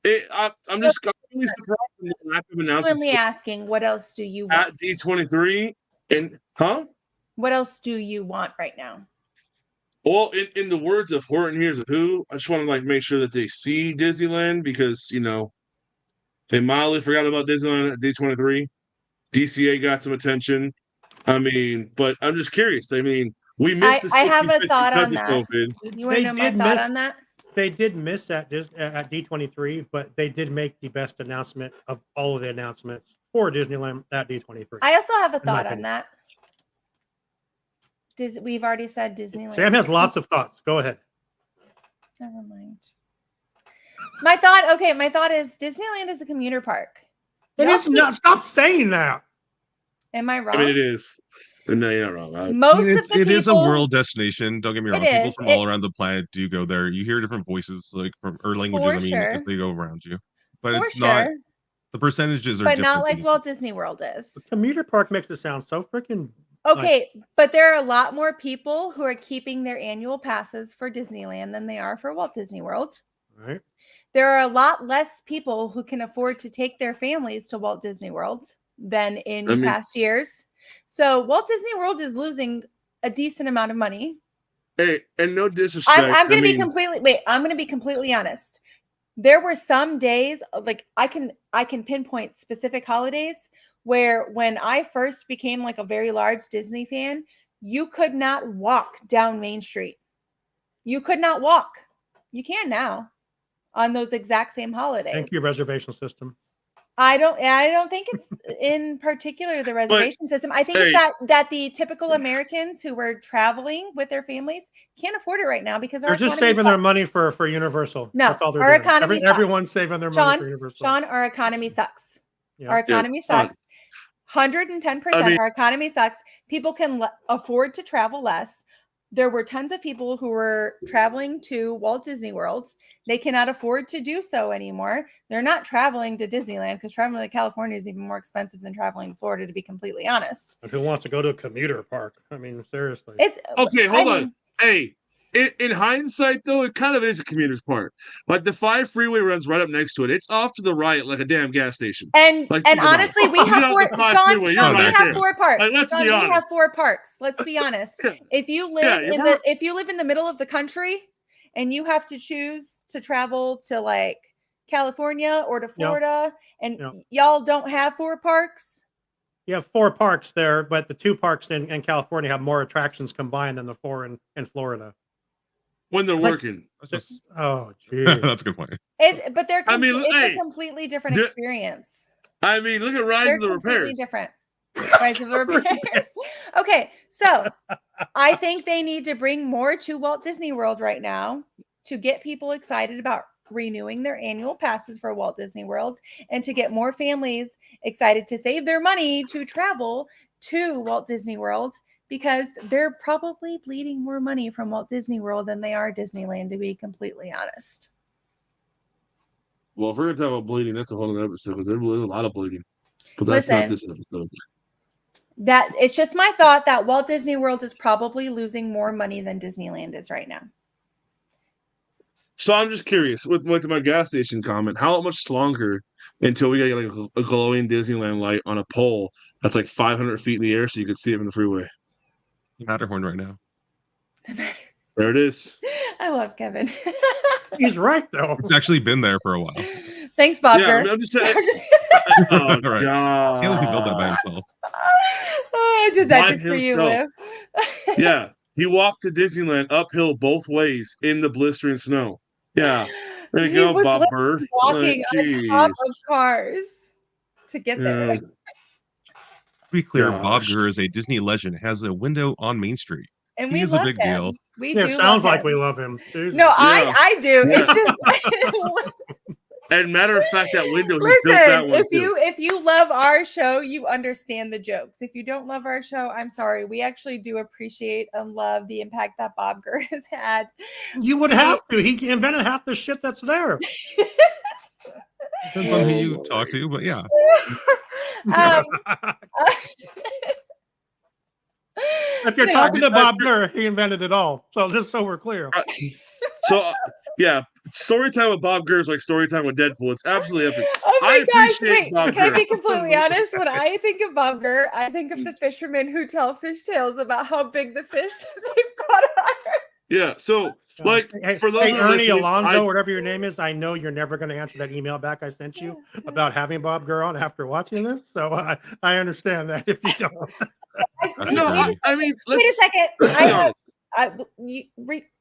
I'm just really surprised at the lack of announcements Only asking, what else do you want? at D23 and What else do you want right now? Well, in the words of Horton Hears a Who, I just want to like make sure that they see Disneyland because they mildly forgot about Disneyland at D23. DCA got some attention. I mean, but I'm just curious. I mean, we missed the 60 I have a thought on because of that. COVID. You want to know my thought on that? They did miss at D23, but they did make the best announcement of all of the announcements for Disneyland at D23. I also have a in my thought on opinion. that. We've already said Disneyland. Sam has lots of thoughts. Go ahead. Never mind. My thought is Disneyland is a commuter park. It is not. Stop saying that. Am I wrong? I mean, it is. No, you're not wrong. It is a world destination. Don't get me wrong. It People is. from all around the planet do go there. You hear different voices, like or languages. For as sure. they go around you. But For it's not. sure. The percentages are But different. not like Walt Disney World is. Commuter park makes it sound so freaking. Okay, but there are a lot more people who are keeping their annual passes for Disneyland than they are for Walt Disney World. Right. There are a lot less people who can afford to take their families to Walt Disney World than in past years. So Walt Disney World is losing a decent amount of money. Hey, and no disrespect. I'm going to be completely honest. There were some days, like I can pinpoint specific holidays where when I first became like a very large Disney fan, you could not walk down Main Street. You could not walk. You can now on those exact same holidays. Thank you, reservation system. I don't think it's in particular the reservation system. I think it's that the typical Americans who were traveling with their families can't afford it right now because They're just saving their money for Universal. No, That's all they're our doing. economy sucks. Everyone's saving their money for Universal. Sean, our economy sucks. Yeah. Our economy sucks. 110%. Our economy sucks. People can afford to travel less. There were tons of people who were traveling to Walt Disney World. They cannot afford to do so anymore. They're not traveling to Disneyland because traveling to California is even more expensive than traveling to Florida, to be completely honest. And who wants to go to a commuter park? I mean, seriously. It's okay. Hold on. Hey, in hindsight, though, it kind of is a commuter's park. Like the 5 freeway runs right up next to it. It's off to the right, like a damn gas station. And like, honestly, we have four. Sean, we have 4 parks. Like, let's Sean, be honest. We have 4 parks. Let's be honest. If you live if you live in the middle of the country and you have to choose to travel to like California or to Florida, and y'all don't have 4 parks. You have 4 parks there, but the 2 parks in California have more attractions combined than the 4 in Florida. When they're working. Oh, geez. That's a good point. But they're it's a completely different experience. I mean, look at Rise of the Repairs. Different. Rise of the Repairs. Okay, so I think they need to bring more to Walt Disney World right now to get people excited about renewing their annual passes for Walt Disney World and to get more families excited to save their money to travel to Walt Disney World, because they're probably bleeding more money from Walt Disney World than they are Disneyland, to be completely honest. Well, if we're going to talk about bleeding, that's a whole other episode because there's a lot of bleeding. But that's not this episode. That it's just my thought that Walt Disney World is probably losing more money than Disneyland is right now. So I'm just curious with my gas station comment. How much longer until we get like a glowing Disneyland light on a pole that's like 500 feet in the air, so you could see it in the freeway? Matterhorn right now. There it is. I love Kevin. He's right though. It's actually been there for a while. Thanks, Bob. Yeah, I mean, I'm just saying. Oh, Right. God. He only built that by himself. Oh, I did that By just for you, himself. Liv. Yeah, he walked to Disneyland uphill both ways in the blistering snow. Yeah, there you He go, was Bob Burr. walking Like, on top jeez. of cars to get there. To be clear, Bob Gosh. Gurr is a Disney legend. Has a window on Main Street. And He we is a love big him. deal. We Yeah, do sounds love like him. we love him. Jesus. No, Yeah. I do. Yeah. It's just And matter of fact, that window, he built that listen. one If you love our show, you understand the jokes. If you don't love our show, I'm sorry. We actually do appreciate and love the impact that Bob Gurr has had. You would have to. He invented half the shit that's there. Depends on who you talk to, but yeah. If you're Yeah. talking to Bob Gurr, he invented it all. So just so we're clear. So, yeah, story time with Bob Gurr is like story time with Deadpool. It's absolutely epic. Oh my I gosh, appreciate wait, Bob can I Gurr. be completely honest? When I think of Bob Gurr, I think of the fishermen who tell fish tales about how big the fish that they've caught are. Yeah, so, like, Hey, for those hey, who are Ernie listening, Alonso, whatever your name is, I know you're never going to answer that email back I sent you about having Bob Gurr on after watching this. So I understand that if you don't. I mean, Wait a second.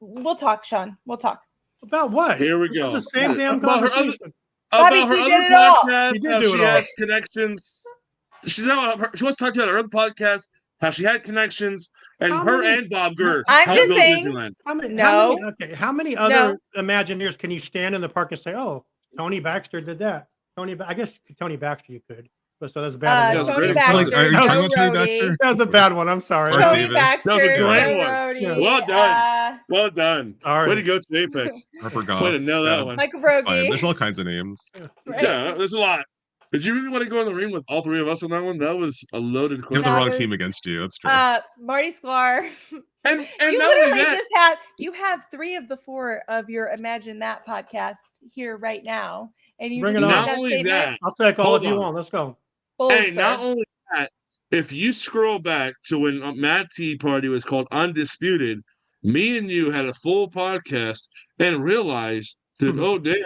We'll talk, Sean. We'll talk. About what? Here we This go. is the same damn About her other, conversation. Bobby, about her you other did it all. podcast, You did how do she it all. has connections. She wants to talk to you about her other podcast, how she had connections, and How her many- and Bob Gurr. I'm helped just build saying- Disneyland. How many other Imagineers can you stand in the park and say, "Oh, Tony Baxter did that"? I guess Tony Baxter you could. So that's a bad one. Tony Like, Baxter, are you talking Joe about Tony Rhodey. Baxter? That was a bad one. I'm sorry. Mark Tony Davis. Baxter, That was a Joe great one. Rhodey, Well done. Well done. All right. Way to go, Apex. Harper Goff. Way to nail that Yeah, one. Michael it's fine. Broggie. There's all kinds of names. Right? Yeah, there's a lot. Did you really want to go in the ring with all three of us on that one? That was a loaded You have question. the That wrong was- team against you. That's true. Marty Sklar. And You not only literally that, just have 3 of the 4 of your Imagine That podcast here right now, and you Bring just it made on. not only statement. that, I'll take all Hold of you on. on. Let's go. Bold, hey, sir. not only that, if you scroll back to when Mad Tea Party was called Undisputed, me and you had a full podcast and realized that, oh, damn,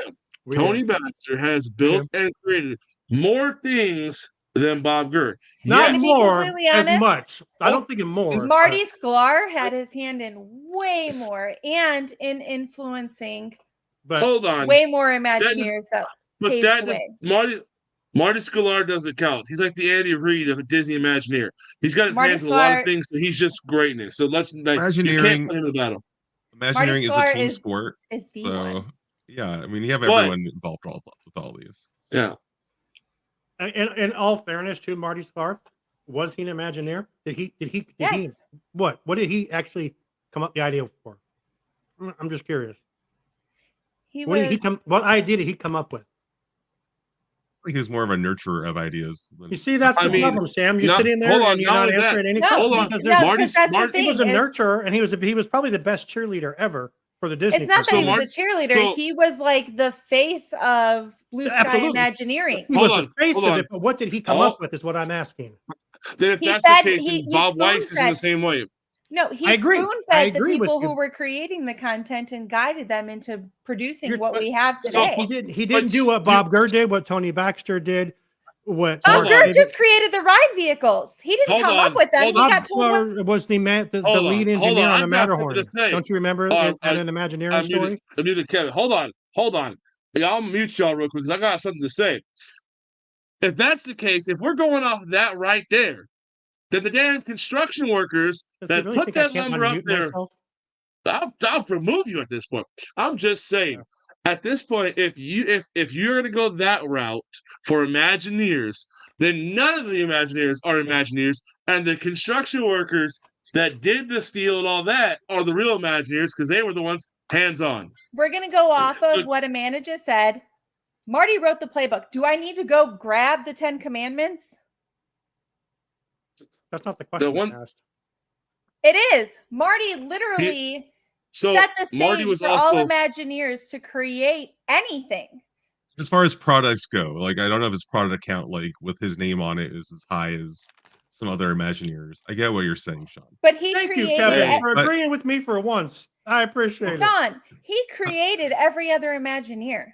We Tony did. Baxter has built and created more things than Bob Gurr. Not To be more, completely as honest, much. I don't think it more. Marty Sklar had his hand in way more and in influencing But Hold on. way more Imagineers that But paved that the just way. Marty Sklar doesn't count. He's like the Andy Reid of a Disney Imagineer. He's got his Marty hands in a lot of Sklar- things, so he's just greatness. So let's you can't Imagineering- put him in the battle. Imagineering is Sklar a team is- sport. is the So, one. yeah, I mean, you have But- everyone involved with all these. Yeah. in all fairness to Marty Sklar, was he an Imagineer? Did he Yes. what did he actually come up with the idea for? I'm just curious. What idea did he come up with? I think he was more of a nurturer of ideas. You see, that's the problem, Sam. You're sitting there and you're not answering any questions because there's he was a nurturer and he was probably the best cheerleader ever for the Disney. It's not that he company. was a cheerleader. He was like the face of Blue Sky Absolutely. Imagineering. He was the face of it, but what did he come up with? Is what I'm asking. Then if He that's fed- the case, he- then he Bob Weiss is in the spoon-fed- same way. No, he I agree. I spoon-fed the agree with people you. who were creating the content and guided them into producing You're- what we have So today. he didn't do what Bob Gurr did, what Tony Baxter did, what Bob Mark Gurr David- just created the ride vehicles. He didn't Hold come on, up with them. He hold got Bob told what Gurr was the Hold lead on, engineer on the I've got something Matterhorn. to say. Don't you remember in an Imagineering I'm story? muted, I'm muted, Kevin. Hold on. Yeah, I'll mute y'all real quick because I got something to say. If that's the case, if we're going off that right there, then the damn construction workers Does he that really put think I that can't lumber up unmute there, myself? I'll remove you at this point. I'm just saying, at this point, if you're going to go that route for Imagineers, then none of the Imagineers are Imagineers, and the construction workers that did the steel and all that are the real Imagineers because they were the ones hands-on. We're going to go off of what Amanda just said. Marty wrote the playbook. Do I need to go grab the 10 Commandments? That's not the question one- I asked. It is. Marty literally So set the stage Marty was for all also Imagineers to create anything. As far as products go, like I don't know if his product account, like with his name on it, is as high as some other Imagineers. I get what you're saying, Sean. But he Thank you, created Kevin, for But- agreeing with me for once. I appreciate it. Sean, he created every other Imagineer.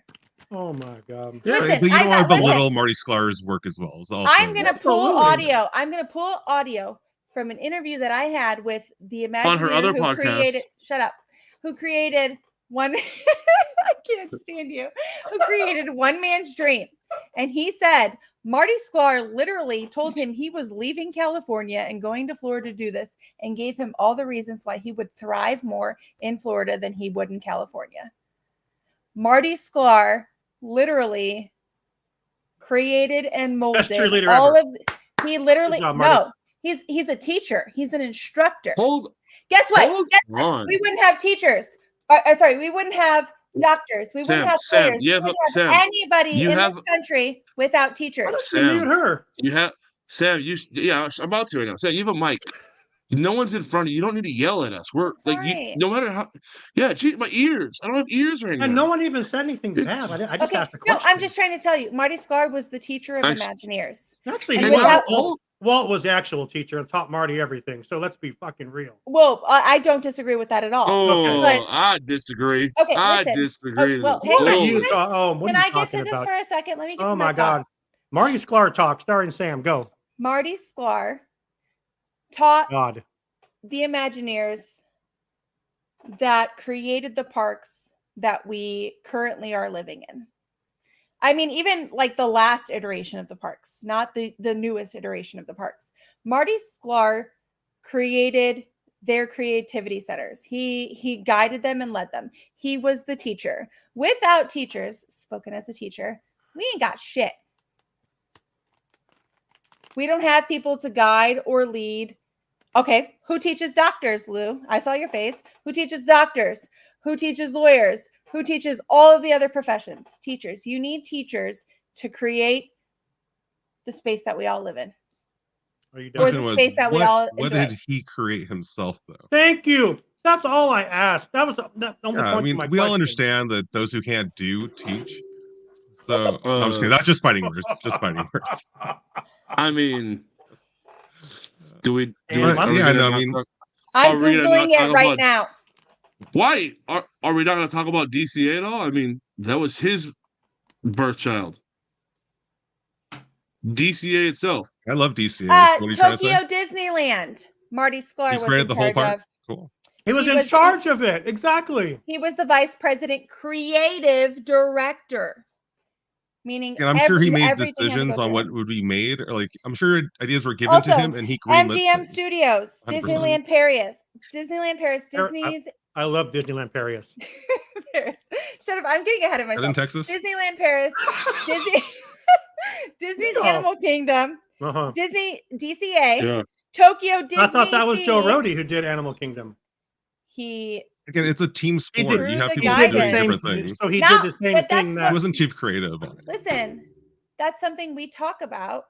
Oh my God. Listen, but you I don't want got- to listen. belittle Marty Sklar's work as well. It's also, I'm gonna pull Absolutely. audio. I'm gonna pull audio from an interview that I had with the Imagineer On her other who podcast. created. Shut up. Who created one? I can't stand you. Who created One Man's Dream? And he said Marty Sklar literally told him he was leaving California and going to Florida to do this, and gave him all the reasons why he would thrive more in Florida than he would in California. Marty Sklar literally created and molded cheerleader all ever. of. He literally Good job, Marty. no. He's a teacher. He's an instructor. hold Guess what? hold Guess what? on. We wouldn't have teachers. Sorry, we wouldn't have doctors. We Sam, wouldn't have Sam, lawyers. you We have- wouldn't have Sam, anybody you in have- this country without teachers. Sam, Mute her. you have Sam. I'm about to right now. Sam, you have a mic. No one's in front of you. You don't need to yell at us. We're like, Sorry. no matter how. Yeah, gee, my ears. I don't have ears right now. And no one even said anything bad. I just Okay, asked a no, question. I'm just trying to tell you, Marty Sklar was the teacher of I'm- Imagineers. Actually, And he was. without- Walt was the actual teacher and taught Marty everything. So let's be fucking real. Well, I don't disagree with that at all. Oh, But- I disagree. Okay, I listen. disagree. well, with hang on. What are all you of it. what Can are I you get talking to this about? for a second? Let me get Oh to my my God. thought. Marty Sklar talk, starring Sam. Go. Marty Sklar taught God. the Imagineers that created the parks that we currently are living in. I mean, even like the last iteration of the parks, not the newest iteration of the parks. Marty Sklar created their creativity centers. He guided them and led them. He was the teacher. Without teachers, spoken as a teacher, we ain't got shit. We don't have people to guide or lead. Okay, who teaches doctors, Lou? I saw your face. Who teaches doctors? Who teaches lawyers? Who teaches all of the other professions? Teachers. You need teachers to create the space that we all live in. Are you Or done? the space that we all what enjoy. did he create himself though? Thank you. That's all I asked. That was the only Yeah, point I mean, to my we all question. understand that those who can't do teach. So no, I'm just kidding. That's just fighting words. Just fighting words. I mean, do we? But, are we yeah, gonna no, I not mean- talk- I'm are we gonna not Googling it talk right about- now. Why are we not going to talk about DCA at all? I mean, that was his birth child. DCA itself. I love DCA. What are you trying to say? Tokyo Disneyland. Marty Sklar He was created in the whole charge park. of. Cool. He was He in was- charge of it. Exactly. He was the vice president creative director. Meaning And I'm sure he made everything had to go decisions on through what him. would be made, or like I'm sure ideas were given Also, to him, and he greenlit MGM things. Studios, 100%. Disneyland Paris, Disney's I love Disneyland Paris. Paris. Shut up! I'm getting ahead of That myself. in Texas? Disneyland Paris, Disney, Disney's Oh. Animal Kingdom, Uh-huh. Disney DCA, Yeah. Tokyo Disney. I thought that was Joe Sea. Rody who did Animal Kingdom. He Again, it's a team He sport. did, You have the people he did the doing same different things. So he No, did the same but thing that's that He wasn't chief creative on it. listen. That's something we talk about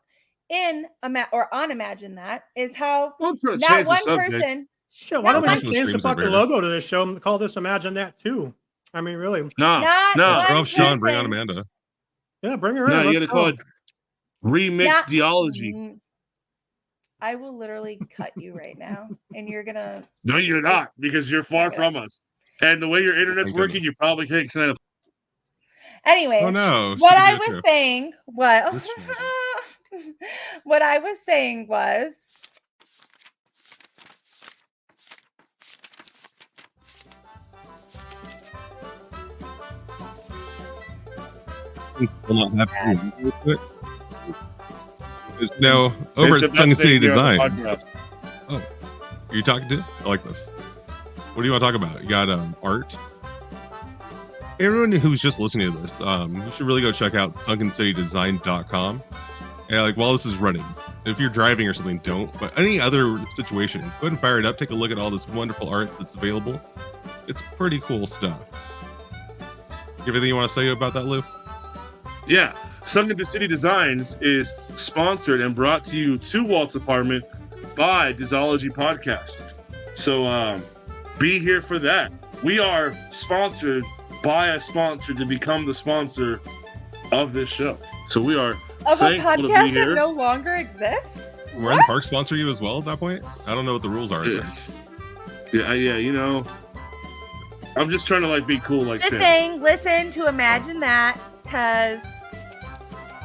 in on Imagine That is how I'm trying to not change the one subject. person. Shit, why not don't we one- just Most of the change the streams are fucking better. logo to this show and call this Imagine That too? I mean, really. No, Not no, one Rob Sean, bring on person- Amanda. Yeah, bring her no. in. You Let's got to call go. it remix Not- theology. Mm. I will literally cut you right now, and you're gonna. No, you're not, because you're far from us. And the way your internet's Thank working, goodness. you probably can't kind of. Anyways, Oh no! what she I did was too. saying was, Which what I was saying was, Will not have to do it. Because, no, over It's at the Sun best City thing here on the Design. podcast. Oh, are you talking to? I like this. What do you want to talk about? You got art. Everyone who's just listening to this, you should really go check out SunkenCityDesign.com. And like while this is running, if you're driving or something, don't. But any other situation, go ahead and fire it up. Take a look at all this wonderful art that's available. It's pretty cool stuff. Everything you want to say about that, Lou? Yeah, Sunken City Designs is sponsored and brought to you to Walt's apartment by Disology Podcast. So be here for that. we are sponsored by a sponsor to become the sponsor of this show. So we are Of a thankful to be podcast that here. no longer exists? We're in the park sponsor you as well at that point? I don't know what the rules are. Yes. Yeah, you know. I'm just trying to like be cool like Just Sam. saying, listen to Imagine That, because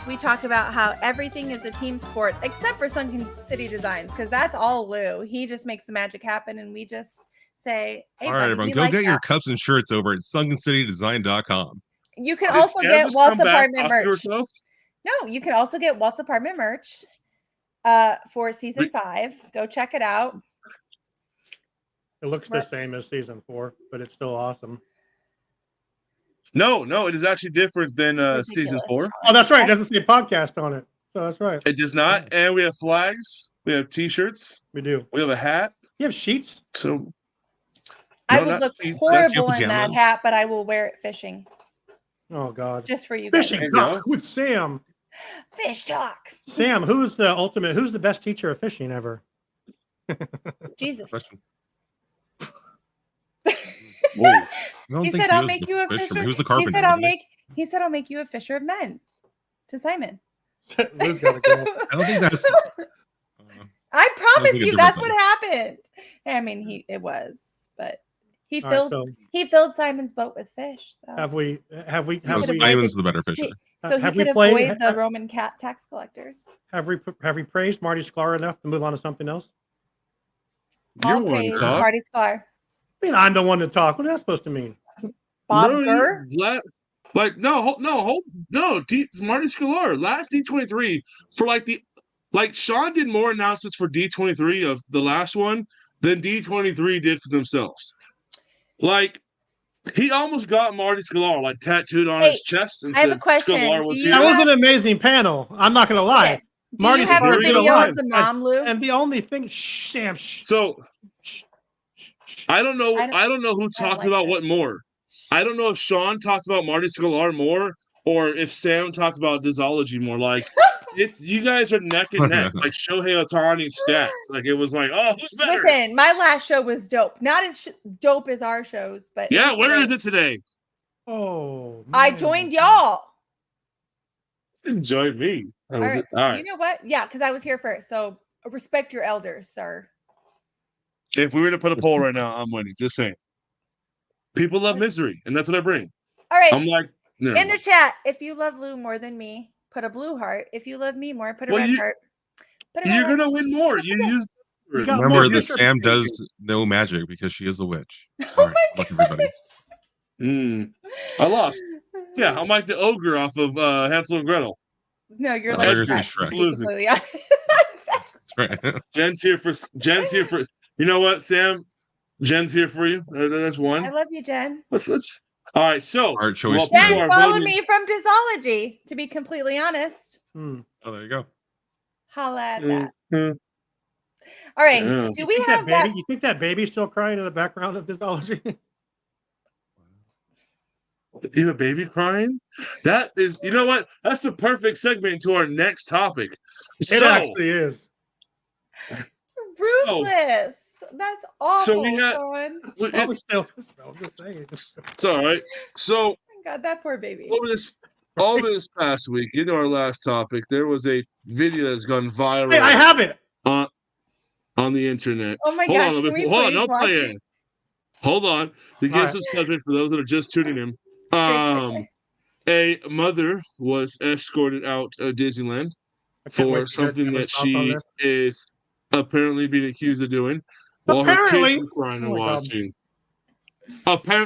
we talk about how everything is a team sport except for Sunken City Designs, because that's all Lou. He just makes the magic happen, and we just say, hey, All right, buddy, everyone, we go like get your that. cups and shirts over at sunkencitydesign.com. You can Did also Sam get just Walt's come back Apartment off to merch. herself? No, you can also get Walt's Apartment merch for season 5. Go check it out. It looks the same as season 4, but it's still awesome. No, it is actually different than season 4. Oh, that's right. It doesn't say podcast on it. So that's right. It does not. And we have flags. We have t-shirts. We do. We have a hat. You have sheets? So I No, would not look sheets. horrible That's in your that pajamas. hat, but I will wear it fishing. Oh, God. Just for you guys. Fishing There you talk with Sam. Fish talk. Sam, who's the best teacher of fishing ever? Jesus. Question. Whoa. I don't He think said, I'll was make the you a fisherman. fisher. He was the He carpenter. said, I'll wasn't he? make. He said, I'll make you a fisher of men. To Simon. Lou's gotta go. I don't think that's. I promise think it's you, a that's different what happened. I mean, it was, but he All right, filled so- he filled Simon's boat with fish. So, Have we No, could've Simon's avoided- the better fisher. so he have we could played- avoid the Roman cat tax collectors. Have we praised Marty Sklar enough to move on to something else? You're All one to praise talk. Marty Sklar. I mean, I'm the one to talk. What is that supposed to mean? Bob No, Gurr. Marty Sklar last D23 for Sean did more announcements for D23 of the last one than D23 did for themselves. Like he almost got Marty Sklar tattooed on his chest and I have a said question. Sklar was Do here. you That was have- an amazing panel. I'm not going to lie. Okay. Do Marty you have Sklar the did a video lot. of the mom, Lou? And the only thing, Sam, So I don't know. I don't know who talked like about that. what more. I don't know if Sean talked about Marty Sklar more or if Sam talked about Disology more. Like, you guys are neck and neck, like Shohei Ohtani stats. Like, it was like, oh, who's better? Listen, my last show was dope. Not as dope as our shows, but Yeah, was where is great. it today? Oh, I joined y'all. Enjoy me. All right. All right. You know what? Yeah, because I was here first. So respect your elders, sir. If we were to put a poll right now, I'm winning. Just saying. People love misery, and that's what I bring. All right. I'm like, no. In the chat, if you love Lou more than me, put a blue heart. If you love me more, put a Well, red you- heart. Put a red You're heart. gonna win more. You use. got Remember more that user Sam behavior. does know magic because she is a witch. All right, look, everybody. I lost. Yeah, I'm like the ogre off of Hansel and Gretel. No, you're Oh, like there's Shrek, Shrek. to be Losing. completely honest. That's right. Jen's here for. You know what, Sam? Jen's here for you. That's I one. love you, Jen. Let's. All right, so Art choice. well, people Jen are followed voting- me from Disology, to be completely honest. Hmm. Oh, there you go. Holla at that. Mhm. All right. Yeah. Do we Think have that? You think that baby's still crying in the background of Disology? You have a baby crying? That is, you know what? That's the perfect segment to our next topic. It actually is. Ruthless. That's awful. So we had- Sean. It's probably still, I'm just saying. It's all right. So God, that poor baby. over this past week, into our last topic, there was a video that's gone viral. Hey, I have it. On the internet. Oh my hold gosh, on, can we hold on, please don't watch play it? it. Hold on. To give All right. some judgment for those that are just tuning in. A mother was escorted out of Disneyland I can't wait for to hear something Kevin's that thoughts on she this. is apparently being accused of doing while her Apparently? kids were crying and Oh my God. watching.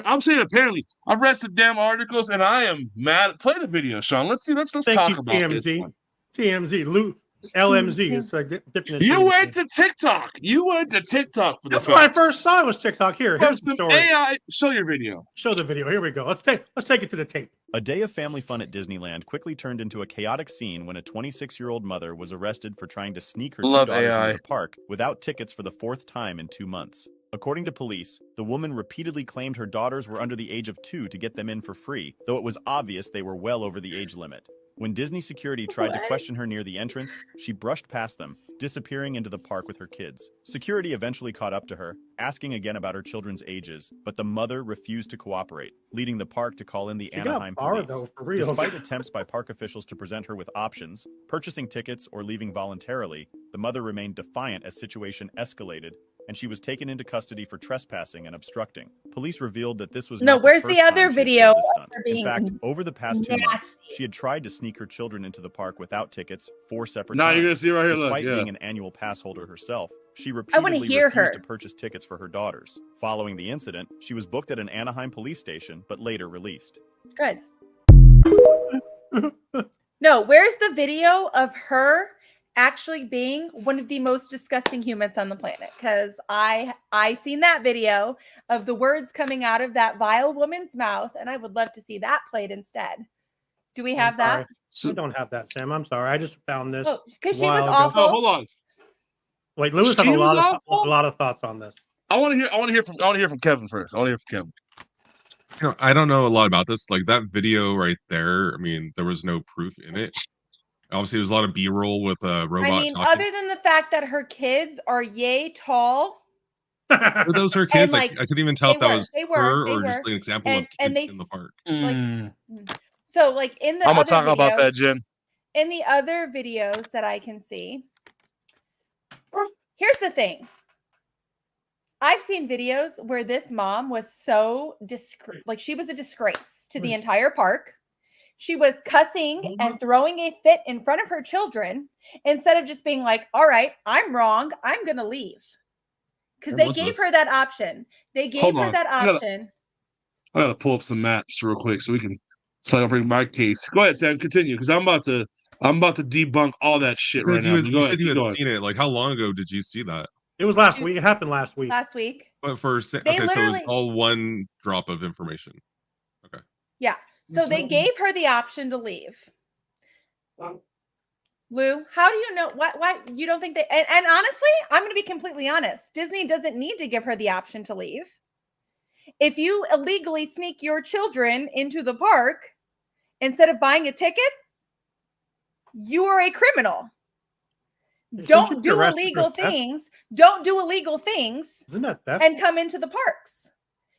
I'm saying apparently. I've read some damn articles and I am mad. Play the video, Sean. Let's Thank talk you, about this TMZ. one. TMZ. LMZ. It's like different. You went to TikTok. You went to TikTok for the That's where I fact. first saw it was TikTok. Here's the Some story. AI. Show your video. Show the video. Here we go. Let's take it to the tape. A day of family fun at Disneyland quickly turned into a chaotic scene when a 26-year-old mother was arrested for trying to sneak her Love two daughters AI. into the park without tickets for the fourth time in 2 months. According to police, the woman repeatedly claimed her daughters were under the age of 2 to get them in for free, though it was obvious they were well over the age limit. When Disney security tried to question her near the entrance, she brushed past them, disappearing into the park with her kids. Security eventually caught up to her, asking again about her children's ages, but the mother refused to cooperate, leading the park to call in the Anaheim police. Though, for real. Despite attempts by park officials to present her with options, purchasing tickets or leaving voluntarily, the mother remained defiant as situation escalated, and she was taken into custody for trespassing and obstructing. Police revealed that this was No, not where's the the first other time she had video pulled this of stunt. her In being fact, over the past 2 months, nasty? she had tried to sneak her children into the park without tickets 4 separate Now times. you're gonna see right here. Look, Despite yeah. being an annual pass holder herself, she wanna repeatedly hear refused her. to purchase tickets for her daughters. Following the incident, she was booked at an Anaheim police station, but later released. Good. No, where's the video of her actually being one of the most disgusting humans on the planet? Because I've seen that video of the words coming out of that vile woman's mouth, and I would love to see that played instead. Do we have that? We don't have that, Sam. I'm sorry. I just found this. Oh, 'cause she a while was ago. awful. Oh, hold on. Wait, Lewis has She a was lot of thoughts on this. I want to hear from Kevin first. I want to hear from Kevin. You know, I don't know a lot about this. Like that video right there. I mean, there was no proof in it. Obviously, there was a lot of B-roll with a robot. I mean, talking. other than the fact that her kids are yay tall. Were those her kids? like, I couldn't even tell if that was they her were, or just an example of and kids they in the park. So like in the I'm gonna other talk about videos- that, Jen. In the other videos that I can see, here's the thing. I've seen videos where this mom was so like she was a disgrace to the entire park. She was cussing and throwing a fit in front of her children instead of just being like, all right, I'm wrong. I'm going to leave. Because they gave her that option. They gave Hold her on. that option. I gotta pull up some maps real quick so I can bring my case. Go ahead, Sam. Continue, because I'm about to debunk all that shit right now. You said you had seen it. Like, how long ago did you see that? It was last week. It happened last week. Last week. But for They okay, so it was literally- all one drop of information. Okay. Yeah. So they gave her the option to leave. Lou, how do you know why you don't think and honestly, I'm going to be completely honest. Disney doesn't need to give her the option to leave. If you illegally sneak your children into the park instead of buying a ticket, you are a criminal. Don't do illegal things. Don't do illegal things. Isn't that theft? And come into the parks.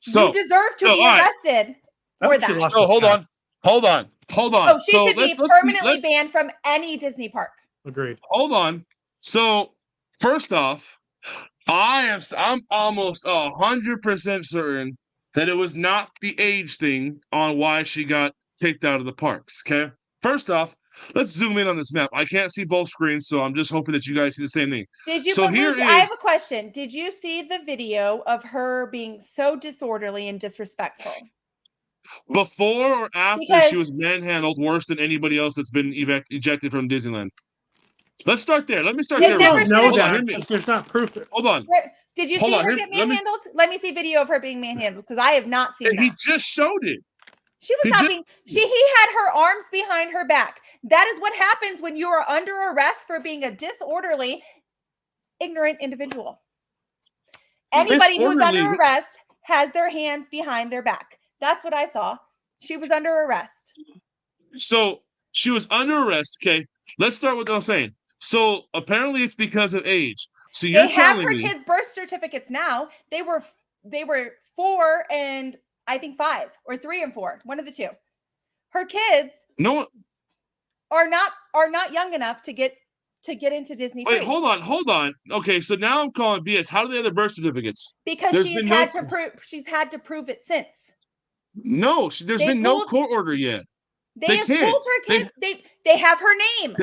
So- you deserve to so, be all right. arrested for that. So hold on. Oh, she should be let's permanently banned from any Disney park. Agreed. Hold on. So first off, I'm almost 100% certain that it was not the age thing on why she got kicked out of the parks. Okay. First off, let's zoom in on this map. I can't see both screens, so I'm just hoping that you guys see the same thing. Did you? So but here Luke, I is. have a question. Did you see the video of her being so disorderly and disrespectful? Before or after Because- she was manhandled worse than anybody else that's been ejected from Disneyland? Let's start there. Let me start They there. never real quick. said Hold on, that. hear me. There's not proof. Hold on. Did you Hold see on, her here- get let me- manhandled? Let me see video of her being manhandled because I have not seen He that. just showed it. She was he not just- being. He had her arms behind her back. That is what happens when you are under arrest for being a disorderly, ignorant individual. Anybody who's under Disorderly- arrest has their hands behind their back. That's what I saw. She was under arrest. So she was under arrest. Okay, let's start with what I'm saying. So apparently it's because of age. So you're They have telling her me kids' birth certificates now. They were 4 and I think 5 or 3 and 4, one of the two. Her kids no. are not young enough to get into Disney. Wait, free. hold on. Okay, so now I'm calling BS. How do they have their birth certificates? Because There's she's been had no- to prove. She's had to prove it since. No, there's They been no pulled- court order yet. They have can't. pulled her kids. They have her name.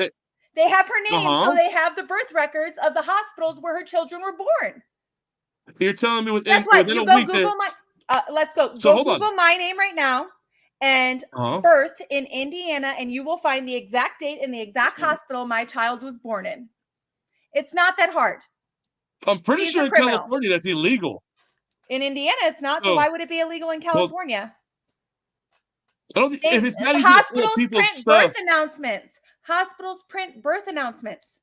They have her name, Uh-huh. so they have the birth records of the hospitals where her children were born. You're telling me within, That's why within you a go week Google that, my. Let's go. So Go hold on. Google my name right now and Uh-huh. birth in Indiana, and you will find the exact date and the exact hospital my child was born in. It's not that hard. I'm pretty She's sure a in criminal. California that's illegal. In Indiana, it's not. So Oh. why would it be illegal in California? I don't think if it's not easy to Hospitals pull people's print stuff. birth announcements. Hospitals print birth announcements.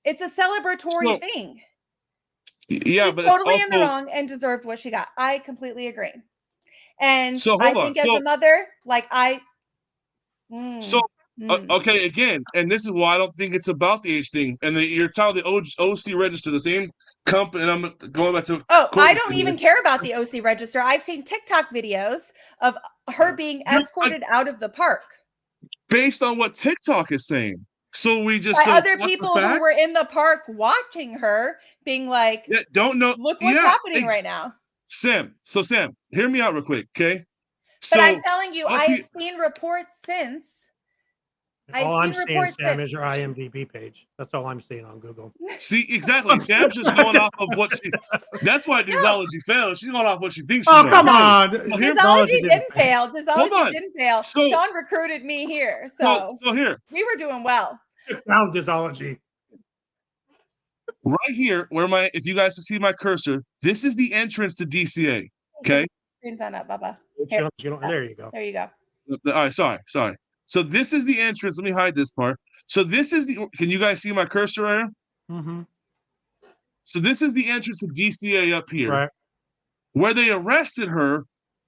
It's a celebratory So- thing. Yeah, She's but totally it's in the also, wrong and deserved what she got. I completely agree. And So I hold on. think as So- a mother, like I. Mm. So Okay, again, and this is why I don't think it's about the age thing. And you're telling the OC register, the same company, and I'm going back to. Oh, I don't even care about the OC register. I've seen TikTok videos of her being escorted out of the park. Based on what TikTok is saying. So we just by other people who were in the park watching her, being like, don't know. Look what's happening right now. Sam, hear me out real quick, okay? But I'm telling you, I have seen reports since. All I'm seeing, Sam, is your IMDb page. That's all I'm seeing on Google. See, exactly. Sam's just going off of what she. That's why Disology failed. She's going off what she thinks. Oh, come on. Disology didn't fail. Disology didn't fail. So, Sean recruited me here, so here we were doing well. Found Disology. Right here, if you guys can see my cursor, this is the entrance to DCA. Okay. Screen's on up, Bubba. There you go. There you go. All right, sorry. So this is the entrance. Let me hide this part. So this is the. Can you guys see my cursor right here? Mm-hmm. So this is the entrance to DCA up here. Right. Where they arrested her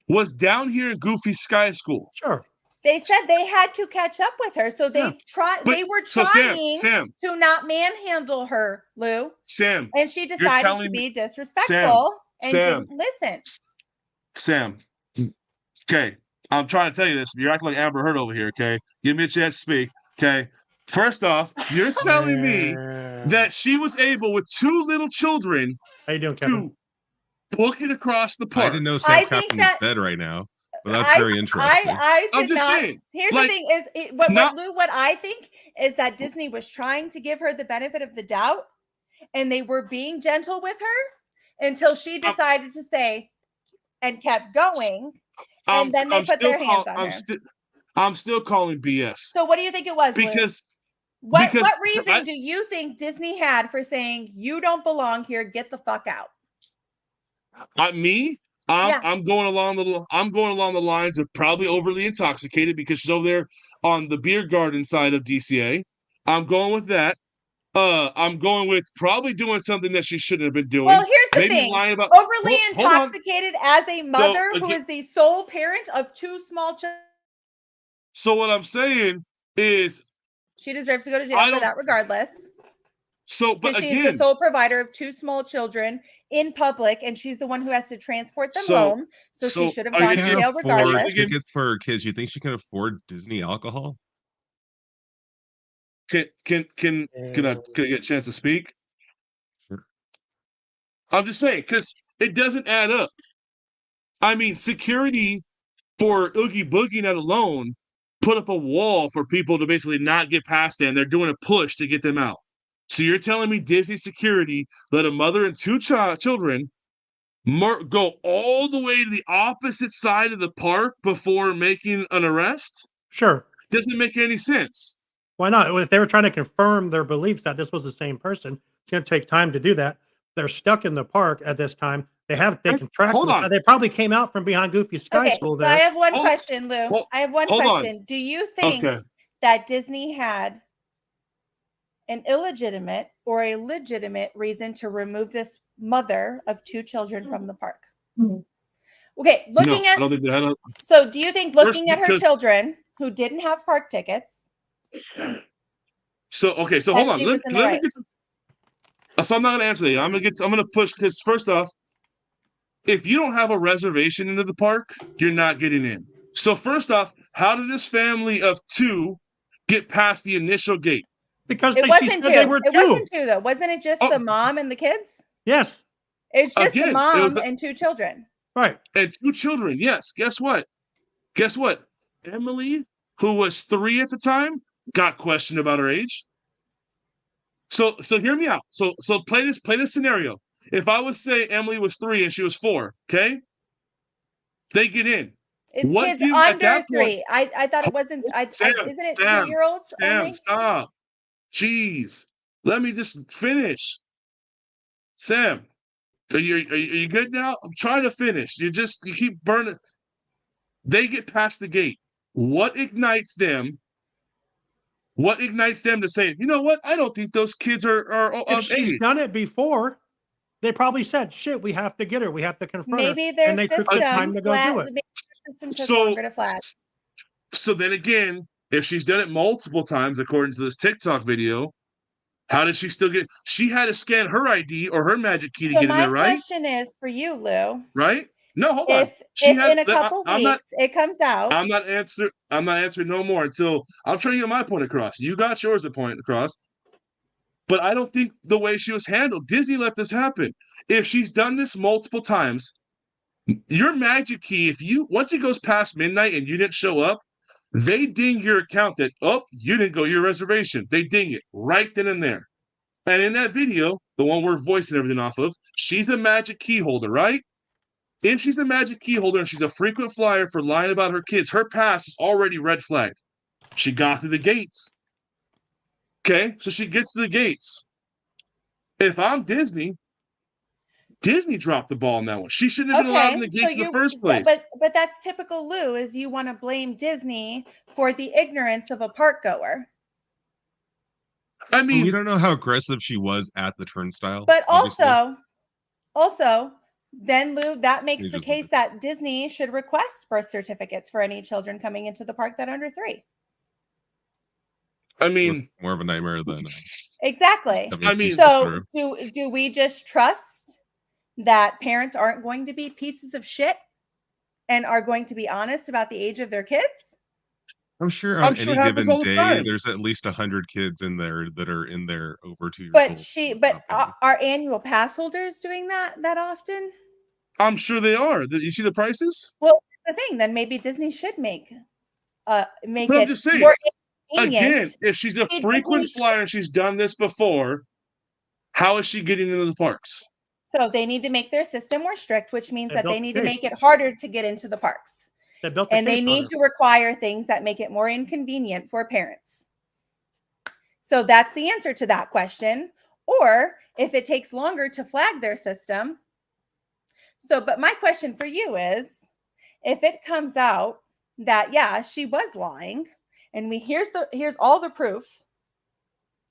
was down here in Goofy Sky School. Sure. They said they had to catch up with her, so they tried. They were trying to not manhandle her, Lou. Sam, and she decided to be disrespectful and didn't listen. Sam, okay. I'm trying to tell you this. You're acting like Amber Heard over here, okay? Give me a chance to speak, okay? First off, you're telling me that she was able, with two little children, how you doing, Kevin? To book it across the park. I didn't know Sam Captain's dead right now, but that's very interesting. I'm just saying. Here's the thing: is what I think is that Disney was trying to give her the benefit of the doubt, and they were being gentle with her until she decided to say, and kept going. And then they put their hands on her. I'm still calling BS. So what do you think it was, Because Lou? What reason do you think Disney had for saying you don't belong here, get the fuck out? I'm going along the lines of probably overly intoxicated because she's over there on the beer garden side of DCA. I'm going with that. I'm going with probably doing something that she shouldn't have been doing. Well, here's the thing. Overly intoxicated as a mother who is the sole parent of two small children. So what I'm saying is she deserves to go to jail for that regardless. So, but she's again, the sole provider of two small children in public, and she's the one who has to transport them home. So she should have gone to jail regardless. Tickets for her kids. You think she can afford Disney alcohol? Can I get a chance to speak? Sure. I'm just saying, because it doesn't add up. I mean, security for Oogie Boogie Night alone put up a wall for people to basically not get past them. They're doing a push to get them out. So you're telling me Disney security let a mother and two children go all the way to the opposite side of the park before making an arrest? Sure. Doesn't make any sense. Why not? If they were trying to confirm their beliefs that this was the same person, it's going to take time to do that. They're stuck in the park at this time. They can track them. They probably came out from behind Goofy Sky School there. So I have one question, Lou. I have one question. Do you think that Disney had an illegitimate or a legitimate reason to remove this mother of two children from the park? Okay, I don't think they had a, so do you think looking at her children who didn't have park tickets? So hold on. Let me get so I'm not gonna answer that. I'm gonna push because first off, if you don't have a reservation into the park, you're not getting in. So first off, how did this family of two get past the initial gate? Because they said they were two. It wasn't two though. Wasn't it just the mom and the kids? Yes. It's just the mom and two children. Right. And two children. Yes. Guess what? Emily, who was 3 at the time, got questioned about her age. So hear me out. So play this scenario. If I was say Emily was 3 and she was 4, okay? They get in. It's kids under 3. I thought it wasn't. Isn't it 2-year-olds? Sam, stop. Jeez. Let me just finish. Sam, are you good now? I'm trying to finish. You keep burning. They get past the gate. What ignites them to say, you know what? I don't think those kids are of age. She's done it before. They probably said, "Shit, we have to get her. We have to confront her." Maybe their and they took the time to go do it. System took longer to flash. So then again, If she's done it multiple times, according to this TikTok video, how did she still get? She had to scan her ID or her magic key to So get in my there, right? question is for you, Lou. Right? No, hold on. If in a couple weeks it comes out, I'm not answering no more until I'm trying to get my point across. You got yours a point across. But I don't think the way she was handled, Disney let this happen. If she's done this multiple times, your magic key, once it goes past midnight and you didn't show up, they ding your account that, you didn't go your reservation. They ding it right then and there. And in that video, the one we're voicing everything off of, she's a magic key holder, right? If she's a magic key holder and she's a frequent flyer for lying about her kids, her pass is already red flagged. She got through the gates. Okay, so she gets to the gates. If I'm Disney dropped the ball in that one. She shouldn't have been allowed in the gates in the first place. But that's typical Lou, is you want to blame Disney for the ignorance of a park goer. I mean, we don't know how aggressive she was at the turnstile. But obviously. also, then Lou, that makes the case that Disney should request birth certificates for any children coming into the park that are under 3. I mean, more of a nightmare than exactly. I mean, so do we just trust that parents aren't going to be pieces of shit and are going to be honest about the age of their kids? I'm sure on any given day, there's at least 100 kids in there that are in there over 2 years old. But are annual pass holders doing that often? I'm sure they are. You see the prices? Well, the thing, then maybe Disney should make I'm it just saying, more again, if she's a frequent flyer and she's done this before, how is she getting into the parks? So they need to make their system more strict, which means that they need to make it harder to get into the parks. They need to require things that make it more inconvenient for parents. So that's the answer to that question. Or if it takes longer to flag their system. But my question for you is, if it comes out that, yeah, she was lying, and here's all the proof,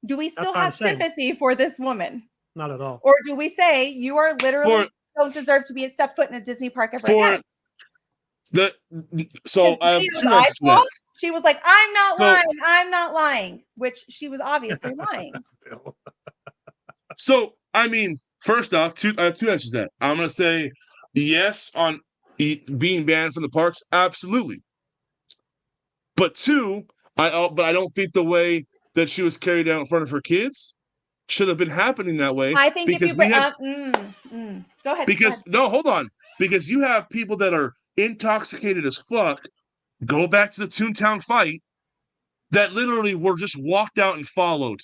do we still have sympathy for this woman? Not at all. Or do we say you are literally don't deserve to be stepped foot in a Disney park ever again? She was like, I'm not lying, which she was obviously lying. So, I mean, first off, I have 2 answers to that. I'm going to say yes on being banned from the parks, absolutely. But 2, I don't think the way that she was carried out in front of her kids should have been happening that way. I think if you go ahead. Because no, hold on. Because you have people that are intoxicated as fuck. Go back to the Toontown fight. That literally were just walked out and followed,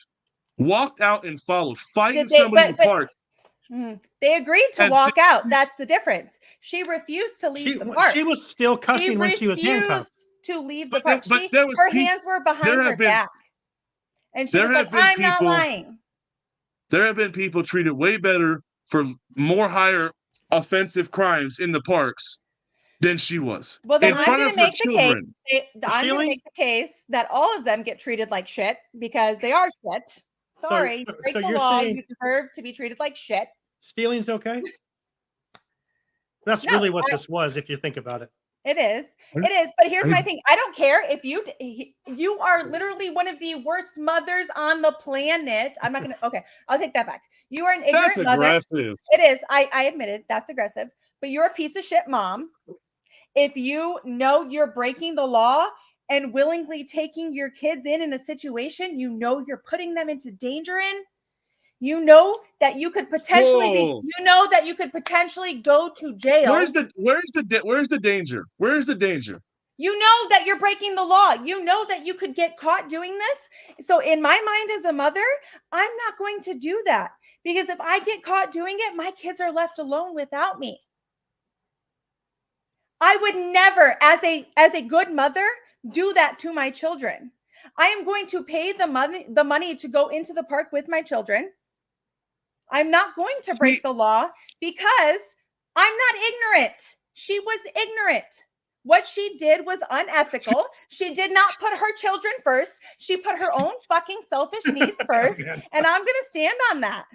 fighting somebody in the park. They agreed to walk out. That's the difference. She refused to leave the park. She was still cussing when she was handcuffed. To leave the park. But her hands were behind her back. And she was like, I'm not lying. There have been people treated way better for more higher offensive crimes in the parks than she was. Well, then I'm going to make the case that all of them get treated like shit because they are shit. Sorry, you break the law. You deserve to be treated like shit. Stealing's okay? That's really what this was, if you think about it. It is. But here's my thing. I don't care if you are literally one of the worst mothers on the planet. I'm not going to. Okay, I'll take that back. You are an ignorant mother. That's aggressive. It is. I admit it. That's aggressive. But you're a piece of shit mom. If you know you're breaking the law and willingly taking your kids in a situation, you know you're putting them into danger in. You know that you could potentially go to jail. Where's the danger? Where's the danger? You know that you're breaking the law. You know that you could get caught doing this. So in my mind as a mother, I'm not going to do that because if I get caught doing it, my kids are left alone without me. I would never, as a good mother, do that to my children. I am going to pay the money to go into the park with my children. I'm not going to break the law because I'm not ignorant. She was ignorant. What she did was unethical. She did not put her children first. She put her own fucking selfish needs first. And I'm going to stand on that.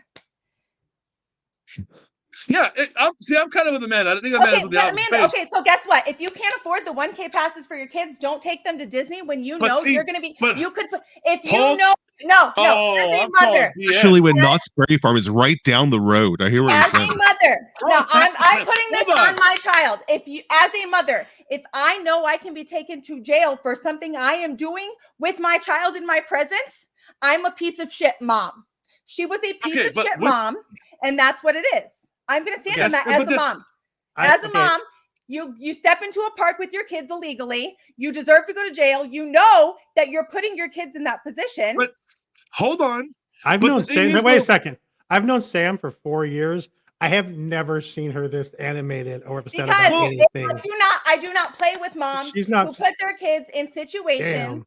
Yeah, I'm kind of with the man. I think I'm mad with the opposite Amanda, space. okay, so guess what? If you can't afford the 1K passes for your kids, don't take them to Disney when you But know see, you're going to be. but You could, if you hold- know, no, Oh, as a I'm calling mother, BS. Actually, when Knott's Berry Farm is right down the road. I hear what as you're a saying. mother, no, I'm putting this Hold on. on my child. If you, as a mother, if I know I can be taken to jail for something I am doing with my child in my presence, I'm a piece of shit mom. She was a piece Okay, of but shit what- mom, and that's what it is. I'm going to stand on Yes, that but as a this- mom. I- As a okay. mom, you step into a park with your kids illegally. You deserve to go to jail. You know that you're putting your kids in that position. But hold on. I've But known the thing Sam. is, Wait a though- second. I've known Sam for 4 years. I have never seen her this animated or upset Because about anything. I do not play with moms She's not- who put their kids in situations. Damn.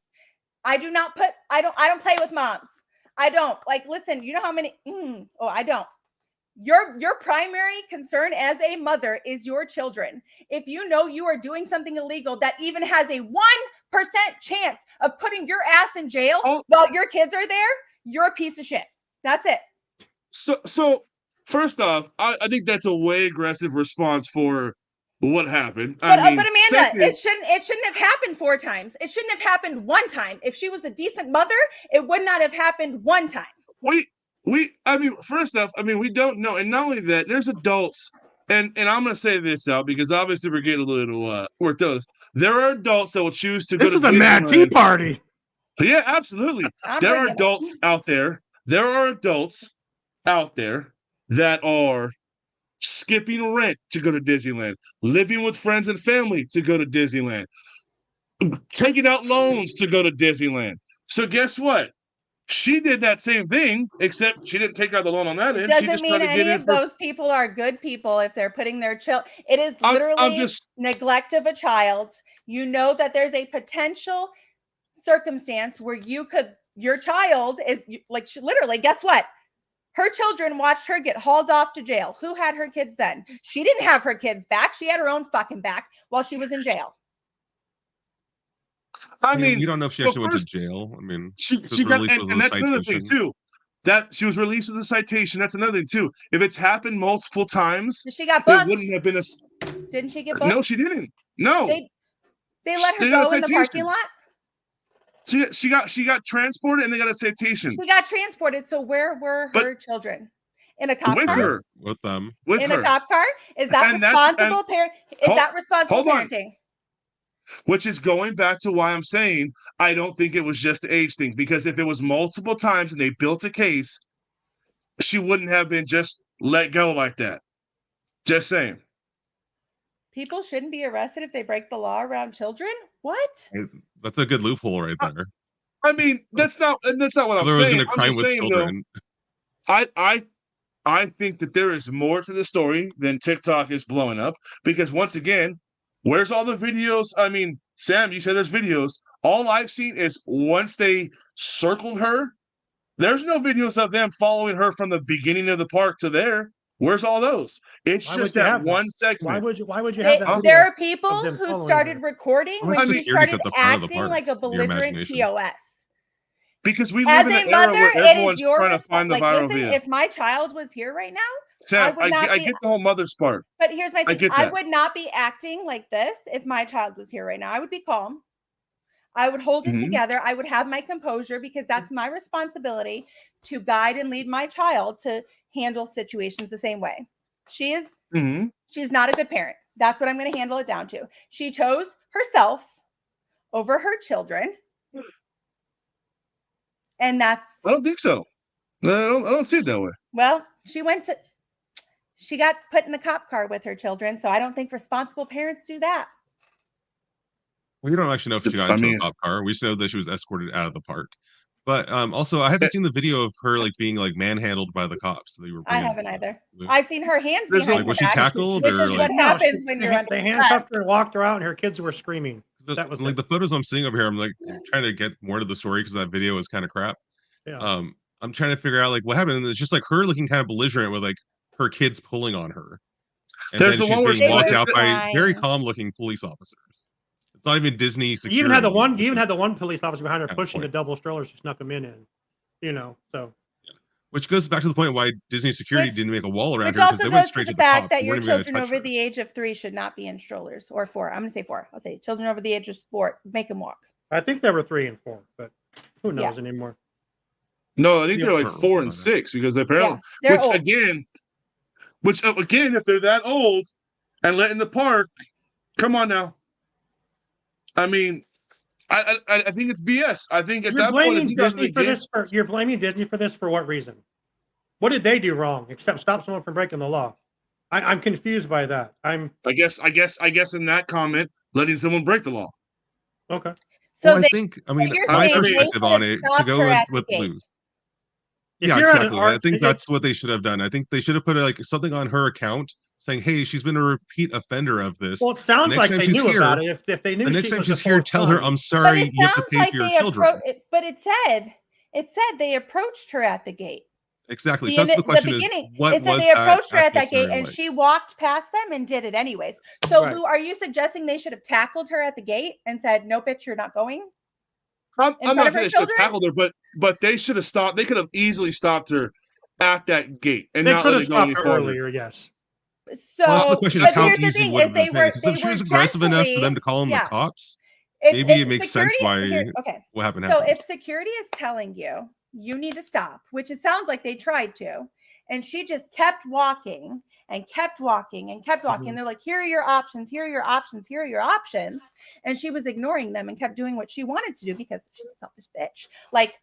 I don't play with moms. I don't. Like, listen, you know how many I don't. Your primary concern as a mother is your children. If you know you are doing something illegal that even has a 1% chance of putting your ass in jail while your kids are there, you're a piece of shit. That's it. So first off, I think that's a way aggressive response for what happened. But Amanda, Amanda, it shouldn't have happened 4 times. It shouldn't have happened 1 time. If she was a decent mother, it would not have happened 1 time. First off, we don't know, and not only that, there's adults, and I'm gonna say this out because obviously we're getting a little worked those. There are adults that will choose to go This to is a Mad Tea Disneyland. Party. Yeah, absolutely. There are bringing it. adults out there. There are adults out there that are skipping rent to go to Disneyland, living with friends and family to go to Disneyland, taking out loans to go to Disneyland. So guess what? She did that same thing, except she didn't take out the loan on that end. She Doesn't just mean tried to get any in of for. those people are good people if they're putting their child. It is I'm literally just- neglect of a child. You know that there's a potential circumstance where your child is like, literally, guess what? Her children watched her get hauled off to jail. Who had her kids then? She didn't have her kids back. She had her own fucking back while she was in jail. I mean, we don't know if she well, actually went first- to jail. I mean, She was got, released with and a that's another thing citation. too. That she was released with a citation. That's another thing too. If it's happened multiple times, She got it booked. wouldn't have been a. Didn't she get booked? No, she didn't. No, They let her They got a go in the parking citation. lot. she got transported and they got a citation She got transported. So where were her children? In a cop with car? her. With them. With In her. a cop car? Is that And that's- responsible parent? Is Hold- that responsible hold on. parenting? Which is going back to why I'm saying I don't think it was just the age thing. Because if it was multiple times and they built a case, she wouldn't have been just let go like that. Just saying. People shouldn't be arrested if they break the law around children? What? That's a good loophole right there. I mean, that's not what I'm Otherwise, saying. gonna I'm crime just with saying children. though, I think that there is more to the story than TikTok is blowing up. Because once again, where's all the videos? I mean, Sam, you said there's videos. All I've seen is once they circled her, there's no videos of them following her from the beginning of the park to there. Where's all those? It's Why just would you that have that? one segment. Why would you have that? video There are of people them who following started her? recording How when much she security's started at the front of the acting park, like a your belligerent imagination? POS. Because we As live in a an era mother, where it is everyone's your trying to find the like, viral listen, video. if my child was here right now, Sam, would not I be- get the whole mother's part. but here's my I thing. get I that. would not be acting like this if my child was here right now. I would be calm. I would hold it Mhm. together. I would have my composure because that's my responsibility to guide and lead my child to handle situations the same way. She's not a good parent. That's what I'm going to handle it down to. She chose herself over her children. And that's, I don't think so. No, I don't see it that way. well, she got put in a cop car with her children. So I don't think responsible parents do that. We don't actually know if she got I into mean- a cop car. We just know that she was escorted out of the park. But also, I haven't seen the video of her like being like manhandled by the cops. They were I bringing- haven't either. I've seen her hands There's behind like, was her she back, tackled which or is like? what happens when you're under They stress. handcuffed her and walked her out, and her kids were screaming. That was Like it. the photos I'm seeing over here, I'm like trying to get more to the story because that video is kind of crap. Yeah. I'm trying to figure out like what happened, and it's just like her looking kind of belligerent with like her kids pulling on her, and There's then the she's one where being they walked were out by crying. very calm looking police officers. It's not even Disney security. You even had the It's one police officer behind her Kind of pushing the point. double strollers. She snuck them in. You know, so Which goes back to the point why Disney security Which- didn't make a wall around Which her because also they went goes to straight the to the fact cops. that They your weren't even gonna children touch over her. the age of 3 should not be in strollers, or 4. I'm going to say 4. I'll say children over the age of 4, make them walk. I think they were 3 and 4, but who knows Yeah. anymore? No, I think Yeah. they're like 4 and 6 because apparently, they're which old. again, if they're that old and let in the park, come on now. I mean, I think it's BS. I think at You're that point, blaming if you guys are Disney the for game- this. You're blaming Disney for this for what reason? What did they do wrong except stop someone from breaking the law? I'm confused by that. I guess in that comment, letting someone break the law. Okay. So Well, I mean, you're my saying they perspective should on have it to stopped go her with, at the with gate. Blues. If Yeah, you're at an exactly. I art- think it- that's what they should have done. I think they should have put like something on her account saying, "Hey, she's been a repeat offender of this." Well, it sounds Next like time they she's knew here- about it. If they knew the she next time was she's the here, fourth tell her, time. "I'm But sorry, it you have to sounds pay like for your they children." but it said they approached her at the gate. Exactly. So that's the question: is what it said was they approached her that at that gate, scenario and like? she walked past them and did it anyways. So, Right. Lou, are you suggesting they should have tackled her at the gate and said, "No, bitch, you're not going"? I'm front not of her saying they should have children? tackled her, but they should have stopped. They could have easily stopped her at that gate and They not could let have it go any stopped her farther. earlier. Yes. So, Well, that's the question: but is how here's the easy thing: would is have they been? were Because if they she was were aggressive enough for them gently- to call them yeah. the cops, If- maybe if it makes sense security- why here- okay. what happened. So happened. if security is telling you you need to stop, which it sounds like they tried to, and she just kept walking and kept walking and kept walking, Mhm. they're like, "Here are your options, here are your options, here are your options," and she was ignoring them and kept doing what she wanted to do because she's a selfish bitch. Like,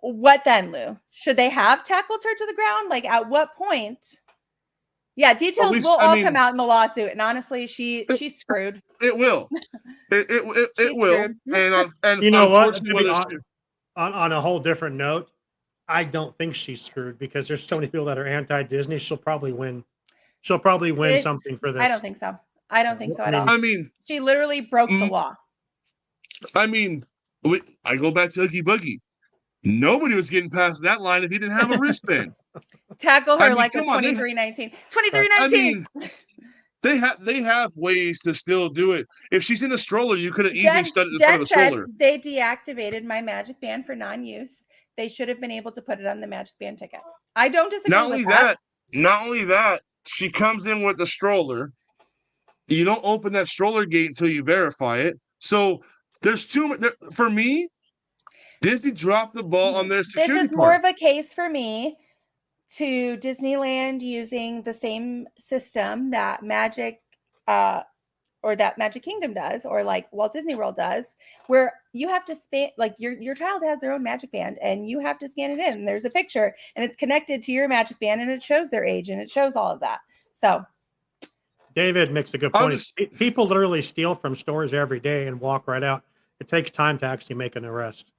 what then, Lou? Should they have tackled her to the ground? Like, at what point? Yeah, details least- will I all mean- come out in the lawsuit, and honestly, she's screwed. It will. It She's will. screwed. And You know what? unfortunately, To be whether hon- she- on a whole different note, I don't think she's screwed because there's so many people that are anti-Disney. She'll probably win. She'll probably win It- something for this. I don't think so. I don't think so at all. I mean, She literally broke the law. I go back to Oogie Boogie. Nobody was getting past that line if he didn't have a wristband. Tackle her I mean, like the come on, they- 2319. I 2319. mean, they have ways to still do it. If she's in a stroller, you could have easily stood in front of the stroller. They deactivated my Magic Band for non-use. They should have been able to put it on the Magic Band ticket. I don't disagree Not with only that. not only that, she comes in with the stroller. You don't open that stroller gate until you verify it. So there's for me. Disney dropped the ball on their security This is part. more of a case for me to Disneyland using the same system that Magic or that Magic Kingdom does, or like Walt Disney World does, where you have to span, like your child has their own Magic Band and you have to scan it in. And there's a picture and it's connected to your Magic Band and it shows their age and it shows all of that. So David makes a good point. People literally steal from stores every day and walk right out. It takes time to actually make an arrest.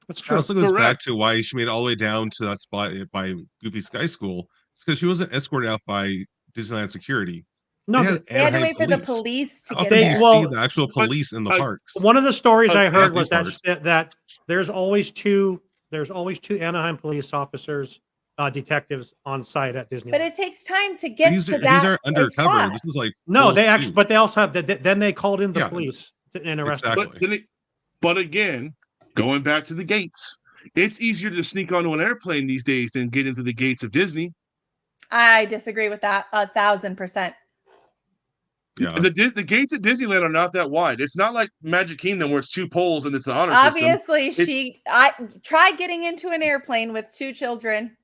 That's It true. also goes back to why she made it all the way down to that spot by Goofy Sky School. It's because she wasn't escorted out by Disneyland security. No, had they had to Anaheim wait for the police to How get can there. you see the actual police in the But parks? One of the stories I At heard these was that there's always two Anaheim police officers, detectives on site at Disneyland. But it takes time to get These to are that undercover. spot. This is like No, full they actually, suit. but they also have. Then they called in the Yeah. police and arrested. Exactly. But again, going back to the gates, it's easier to sneak onto an airplane these days than get into the gates of Disney. I disagree with that 1,000%. Yeah. The gates at Disneyland are not that wide. It's not like Magic Kingdom where it's 2 poles and it's the honor system. Obviously, I tried getting into an airplane with 2 children.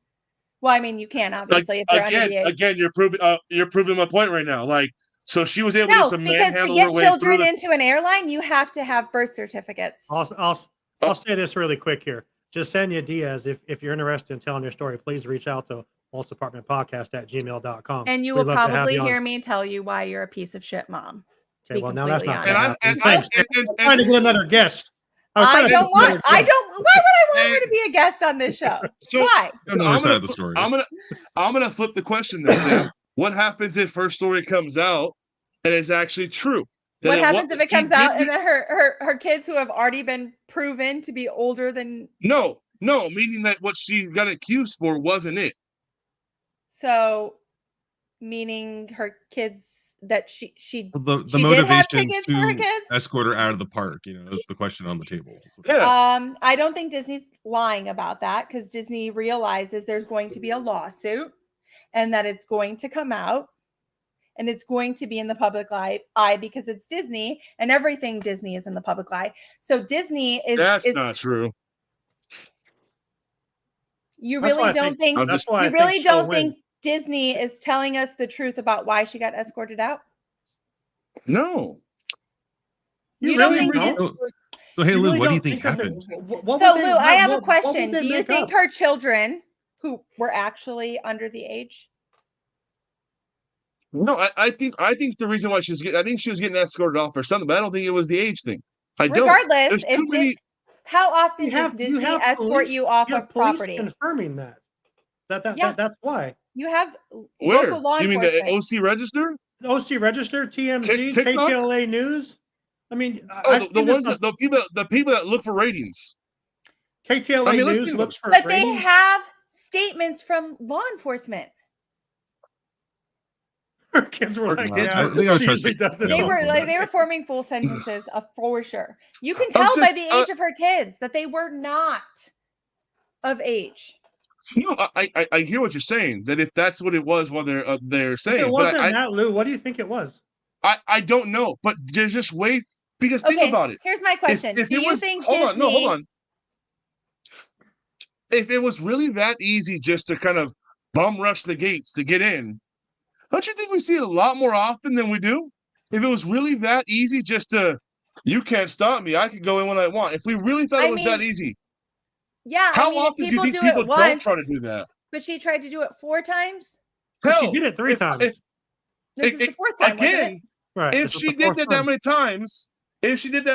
Well, I mean, you can obviously if you're under the age. Again, you're proving my point right now. Like, so she was able to No, just because to manhandle her get way children through the, into an airline, you have to have birth certificates. I'll say this really quick here. Jasenia Diaz, if you're interested in telling your story, please reach out to Walt's Apartment Podcast at gmail.com. And you We'd will love to have probably you on. hear me tell you why you're a piece of shit mom. To Okay, be well, now that's completely not honest. gonna happen. Thanks. I'm trying to get another guest. I don't want. Why would I want her to be a guest on this show? Why? I'm gonna flip the question then, Sam. What happens if her story comes out and it's actually true? Then What at happens if it comes out and then then her kids who have already been proven to be older than No, meaning that what she got accused for wasn't it. so meaning her kids that she The she did have motivation tickets for her to kids. escort her out of the park, is the question on the table. I don't think Disney's lying about that because Disney realizes there's going to be a lawsuit and that it's going to come out and it's going to be in the public eye because it's Disney and everything Disney is in the public eye. So Disney is That's not true. You That's really why I don't think that's why I you think really she'll don't win. think Disney is telling us the truth about why she got escorted out? No. You don't think So hey, You Lou, really what do you don't think think of it. happened? What So would they- Lou, I have a what would question. they Do you make think up? her children who were actually under the age? No, I think the reason why I think she was getting escorted off or something, but I don't think it was the age thing. Regardless, There's too many. how often You does have Disney escort police- you off you have of police property? confirming that. Yeah. That's why. You have Where? local law You mean the enforcement. OC register? OC Register, TMZ, TikTok? KTLA News. I mean, Oh, I've the seen this ones on that the people that look for ratings. KTLA I mean, let's News think looks for But they ratings. have statements from law enforcement. Her kids were like, I yeah, think I she trust usually it. does it. They Yeah. were like they were forming full sentences for sure. You can I'm tell by just, the age of her kids that they were not of age. No, I hear what you're saying. That if that's what it was, what they're If saying, it but wasn't I that, Lou, what do you think it was? I don't know. But there's just way because think Okay, about it. here's my question. If Do it you was, think hold Disney? on, no, hold on. If it was really that easy just to kind of bum rush the gates to get in, don't you think we see it a lot more often than we do? If it was really that easy just to, you can't stop me, I can go in when I want. If we really thought it was that easy, Yeah, how I mean, if often do you people think do people it don't once, try to do that? but she tried to do it 4 times. She Hell, did it 3 times. This is the 4th time, wasn't it? Again, Right. if this is she the did 4th that time.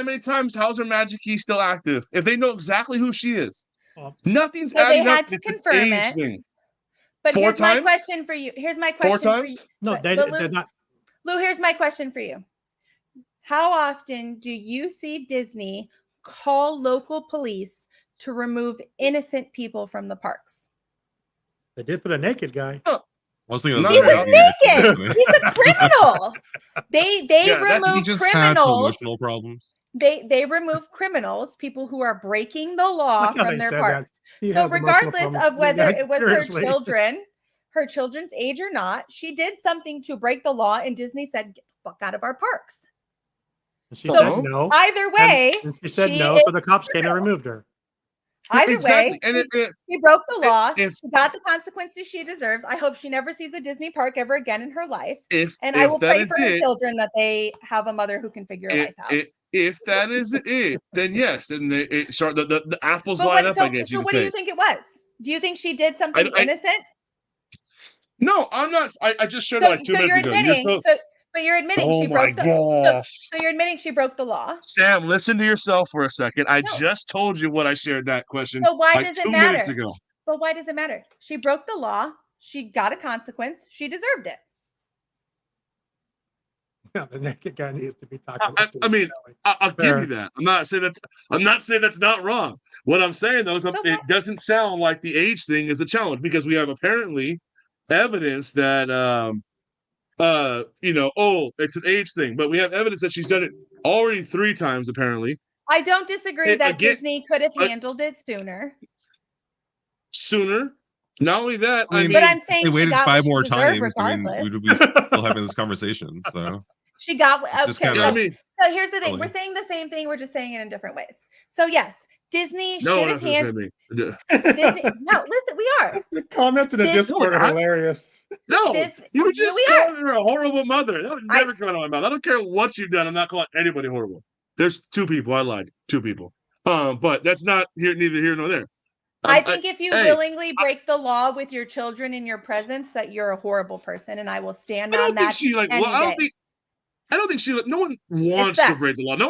many times, how's her magic key still active? If they know exactly who she is, nothing's So they adding up had to with the confirm age it. thing. But 4 here's my times? question for you. Here's my 4 question for you. times? No, But- they but did not. Lou, here's my question for you. How often do you see Disney call local police to remove innocent people from the parks? They did for the naked guy. I was thinking Not He of was naked. He's a criminal. They Yeah, that- He remove just had some criminals. emotional problems. They remove criminals, people who are breaking the law Like how from they their said parks. that. He So has emotional regardless problems. of whether Yeah, it was seriously. her children's age or not, she did something to break the law, and Disney said, "Get the fuck out of our parks." And she So said no. either way, and she said she no, is so the cops came and removed her. Either Exactly. way, And she broke the law. if- She got the consequences she deserves. I hope she never sees a Disney park ever again in her life. if And I will that pray is for her it, children that they have a mother who can figure if, life out. if that is it, then yes, then the apples But line what, up. so, I guess so you could what do say. you think it was? Do you think she did something innocent? No, I'm not. I just showed So, it like 2 so you're minutes ago. admitting, but you're admitting Oh she my broke the. gosh. So you're admitting she broke the law. Sam, listen to yourself for a second. I just told you what I shared that question. So why like does it 2 matter? minutes ago. But why does it matter? She broke the law. She got a consequence. She deserved it. Yeah, the naked guy needs to be talking. I mean, I'll give you that. I'm not saying that's not wrong. What I'm saying though is it doesn't sound like the age thing is a challenge because we have apparently evidence that it's an age thing, but we have evidence that she's done it already 3 times apparently. I don't disagree And that again, Disney could have handled it sooner. Sooner. Not only that, I mean, But I'm saying they she waited got 5 what she more deserved times. I mean, regardless. we'd be still having this conversation. So She got Just okay. kinda- So here's the thing: Really. we're saying the same thing. We're just saying it in different ways. So yes, Disney no, should that's have handled. me. Disney, no, listen, we are. The comments in the Dis- Discord are hilarious. No, Dis- you were just we are. calling her a horrible mother. That would never come out of my mouth. I don't care what you've done. I'm not calling anybody horrible. There's 2 people I lied. 2 people. But that's not neither here nor there. I think if you hey, willingly break the law with your children in your presence, that you're a horrible person, and I will stand on that. I don't think she. No one wants to fact. break the law. No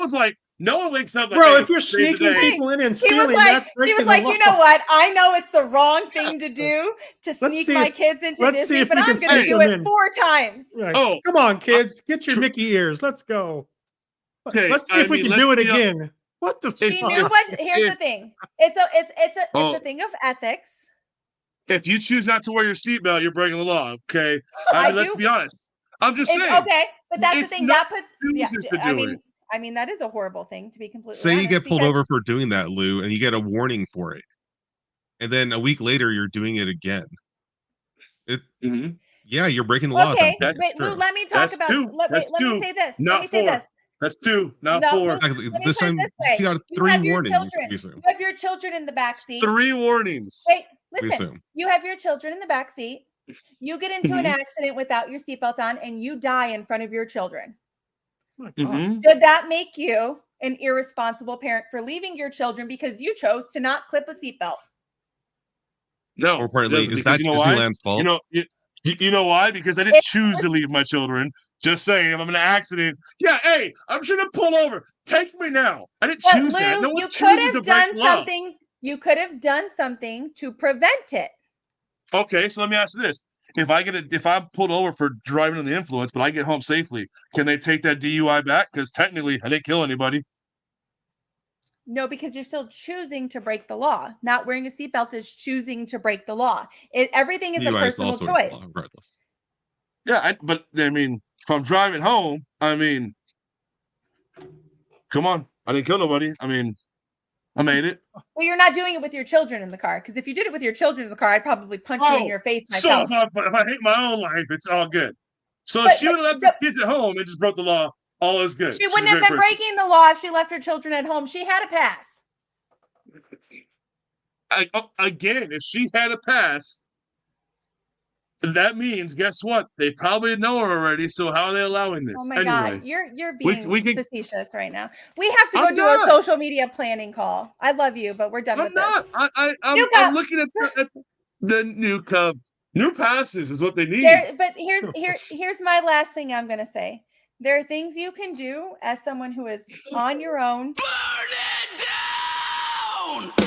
one wakes up like, Bro, hey, if you're today's the sneaking day. people in and She was stealing, like, that's breaking the law. you know what? I know it's the wrong thing to do to Let's sneak see my if- kids into let's see Disney, if but we I'm can going to sneak do them it in. 4 times. Right. Oh, Come on, kids, get your Mickey ears. Let's go. Okay, Let's see if we can let's do it be hon- again. What the She fuck? knew what. Here's the thing. It's Oh. a thing of ethics. If you choose not to wear your seatbelt, you're breaking the law. Okay, I let's do. be honest. I'm just saying. Okay, but that's the it's thing not that puts. chooses to do it. I mean that is a horrible thing to be completely. Say you honest, get pulled because- over for doing that, Lou, and you get a warning for it, and then a week later you're doing it again. Yeah, you're breaking the law. Okay, That's wait, Lou, true. let me talk That's about. two. Let That's me two. say this. Not Let me say four. this. That's 2, not No, 4. Exactly. Let me This put it time this way. you got You 3 have your warnings. children. We assume. You have your children in the back seat. 3 warnings. Wait, We listen. assume. You have your children in the back seat. You get into an accident without your seatbelt on, and you die in front of your children. Did that make you an irresponsible parent for leaving your children because you chose to not clip a seatbelt? No. More importantly, it doesn't, is because that you know why? Disneyland's fault? You know why? Because I didn't choose to leave my children. Just saying, if I'm in an accident, yeah, hey, I'm sure to pull over. Take me now. I didn't But choose that. Lou, No one you could chooses to have break done the law. something. You could have done something to prevent it. Okay, so let me ask you this: if I'm pulled over for driving under the influence, but I get home safely, can they take that DUI back? Because technically, I didn't kill anybody. No, because you're still choosing to break the law. Not wearing a seatbelt is choosing to break the law. Everything is a DUI is personal also choice. a law, regardless. Yeah, but I mean, if I'm driving home, I mean, come on, I didn't kill nobody. I mean, I made it. Well, you're not doing it with your children in the car. Because if you did it with your children in the car, I'd probably punch you in your face myself. So if I hate my own life, it's all good. So But- if she would have left the kids at home and just broke the law, all is good. She She's wouldn't a have great been person. breaking the law if she left her children at home. She had a pass. Again, if she had a pass, that means guess what? They probably know her already. So how are they allowing this? Oh my anyway, God, you're being we can- facetious right now. We have to go I'm do not. a social media planning call. I love you, but we're done I'm with not. this. I'm looking at the new passes is what they need. But here's my last thing I'm gonna say. There are things you can do as someone who is on your own. Burn it down!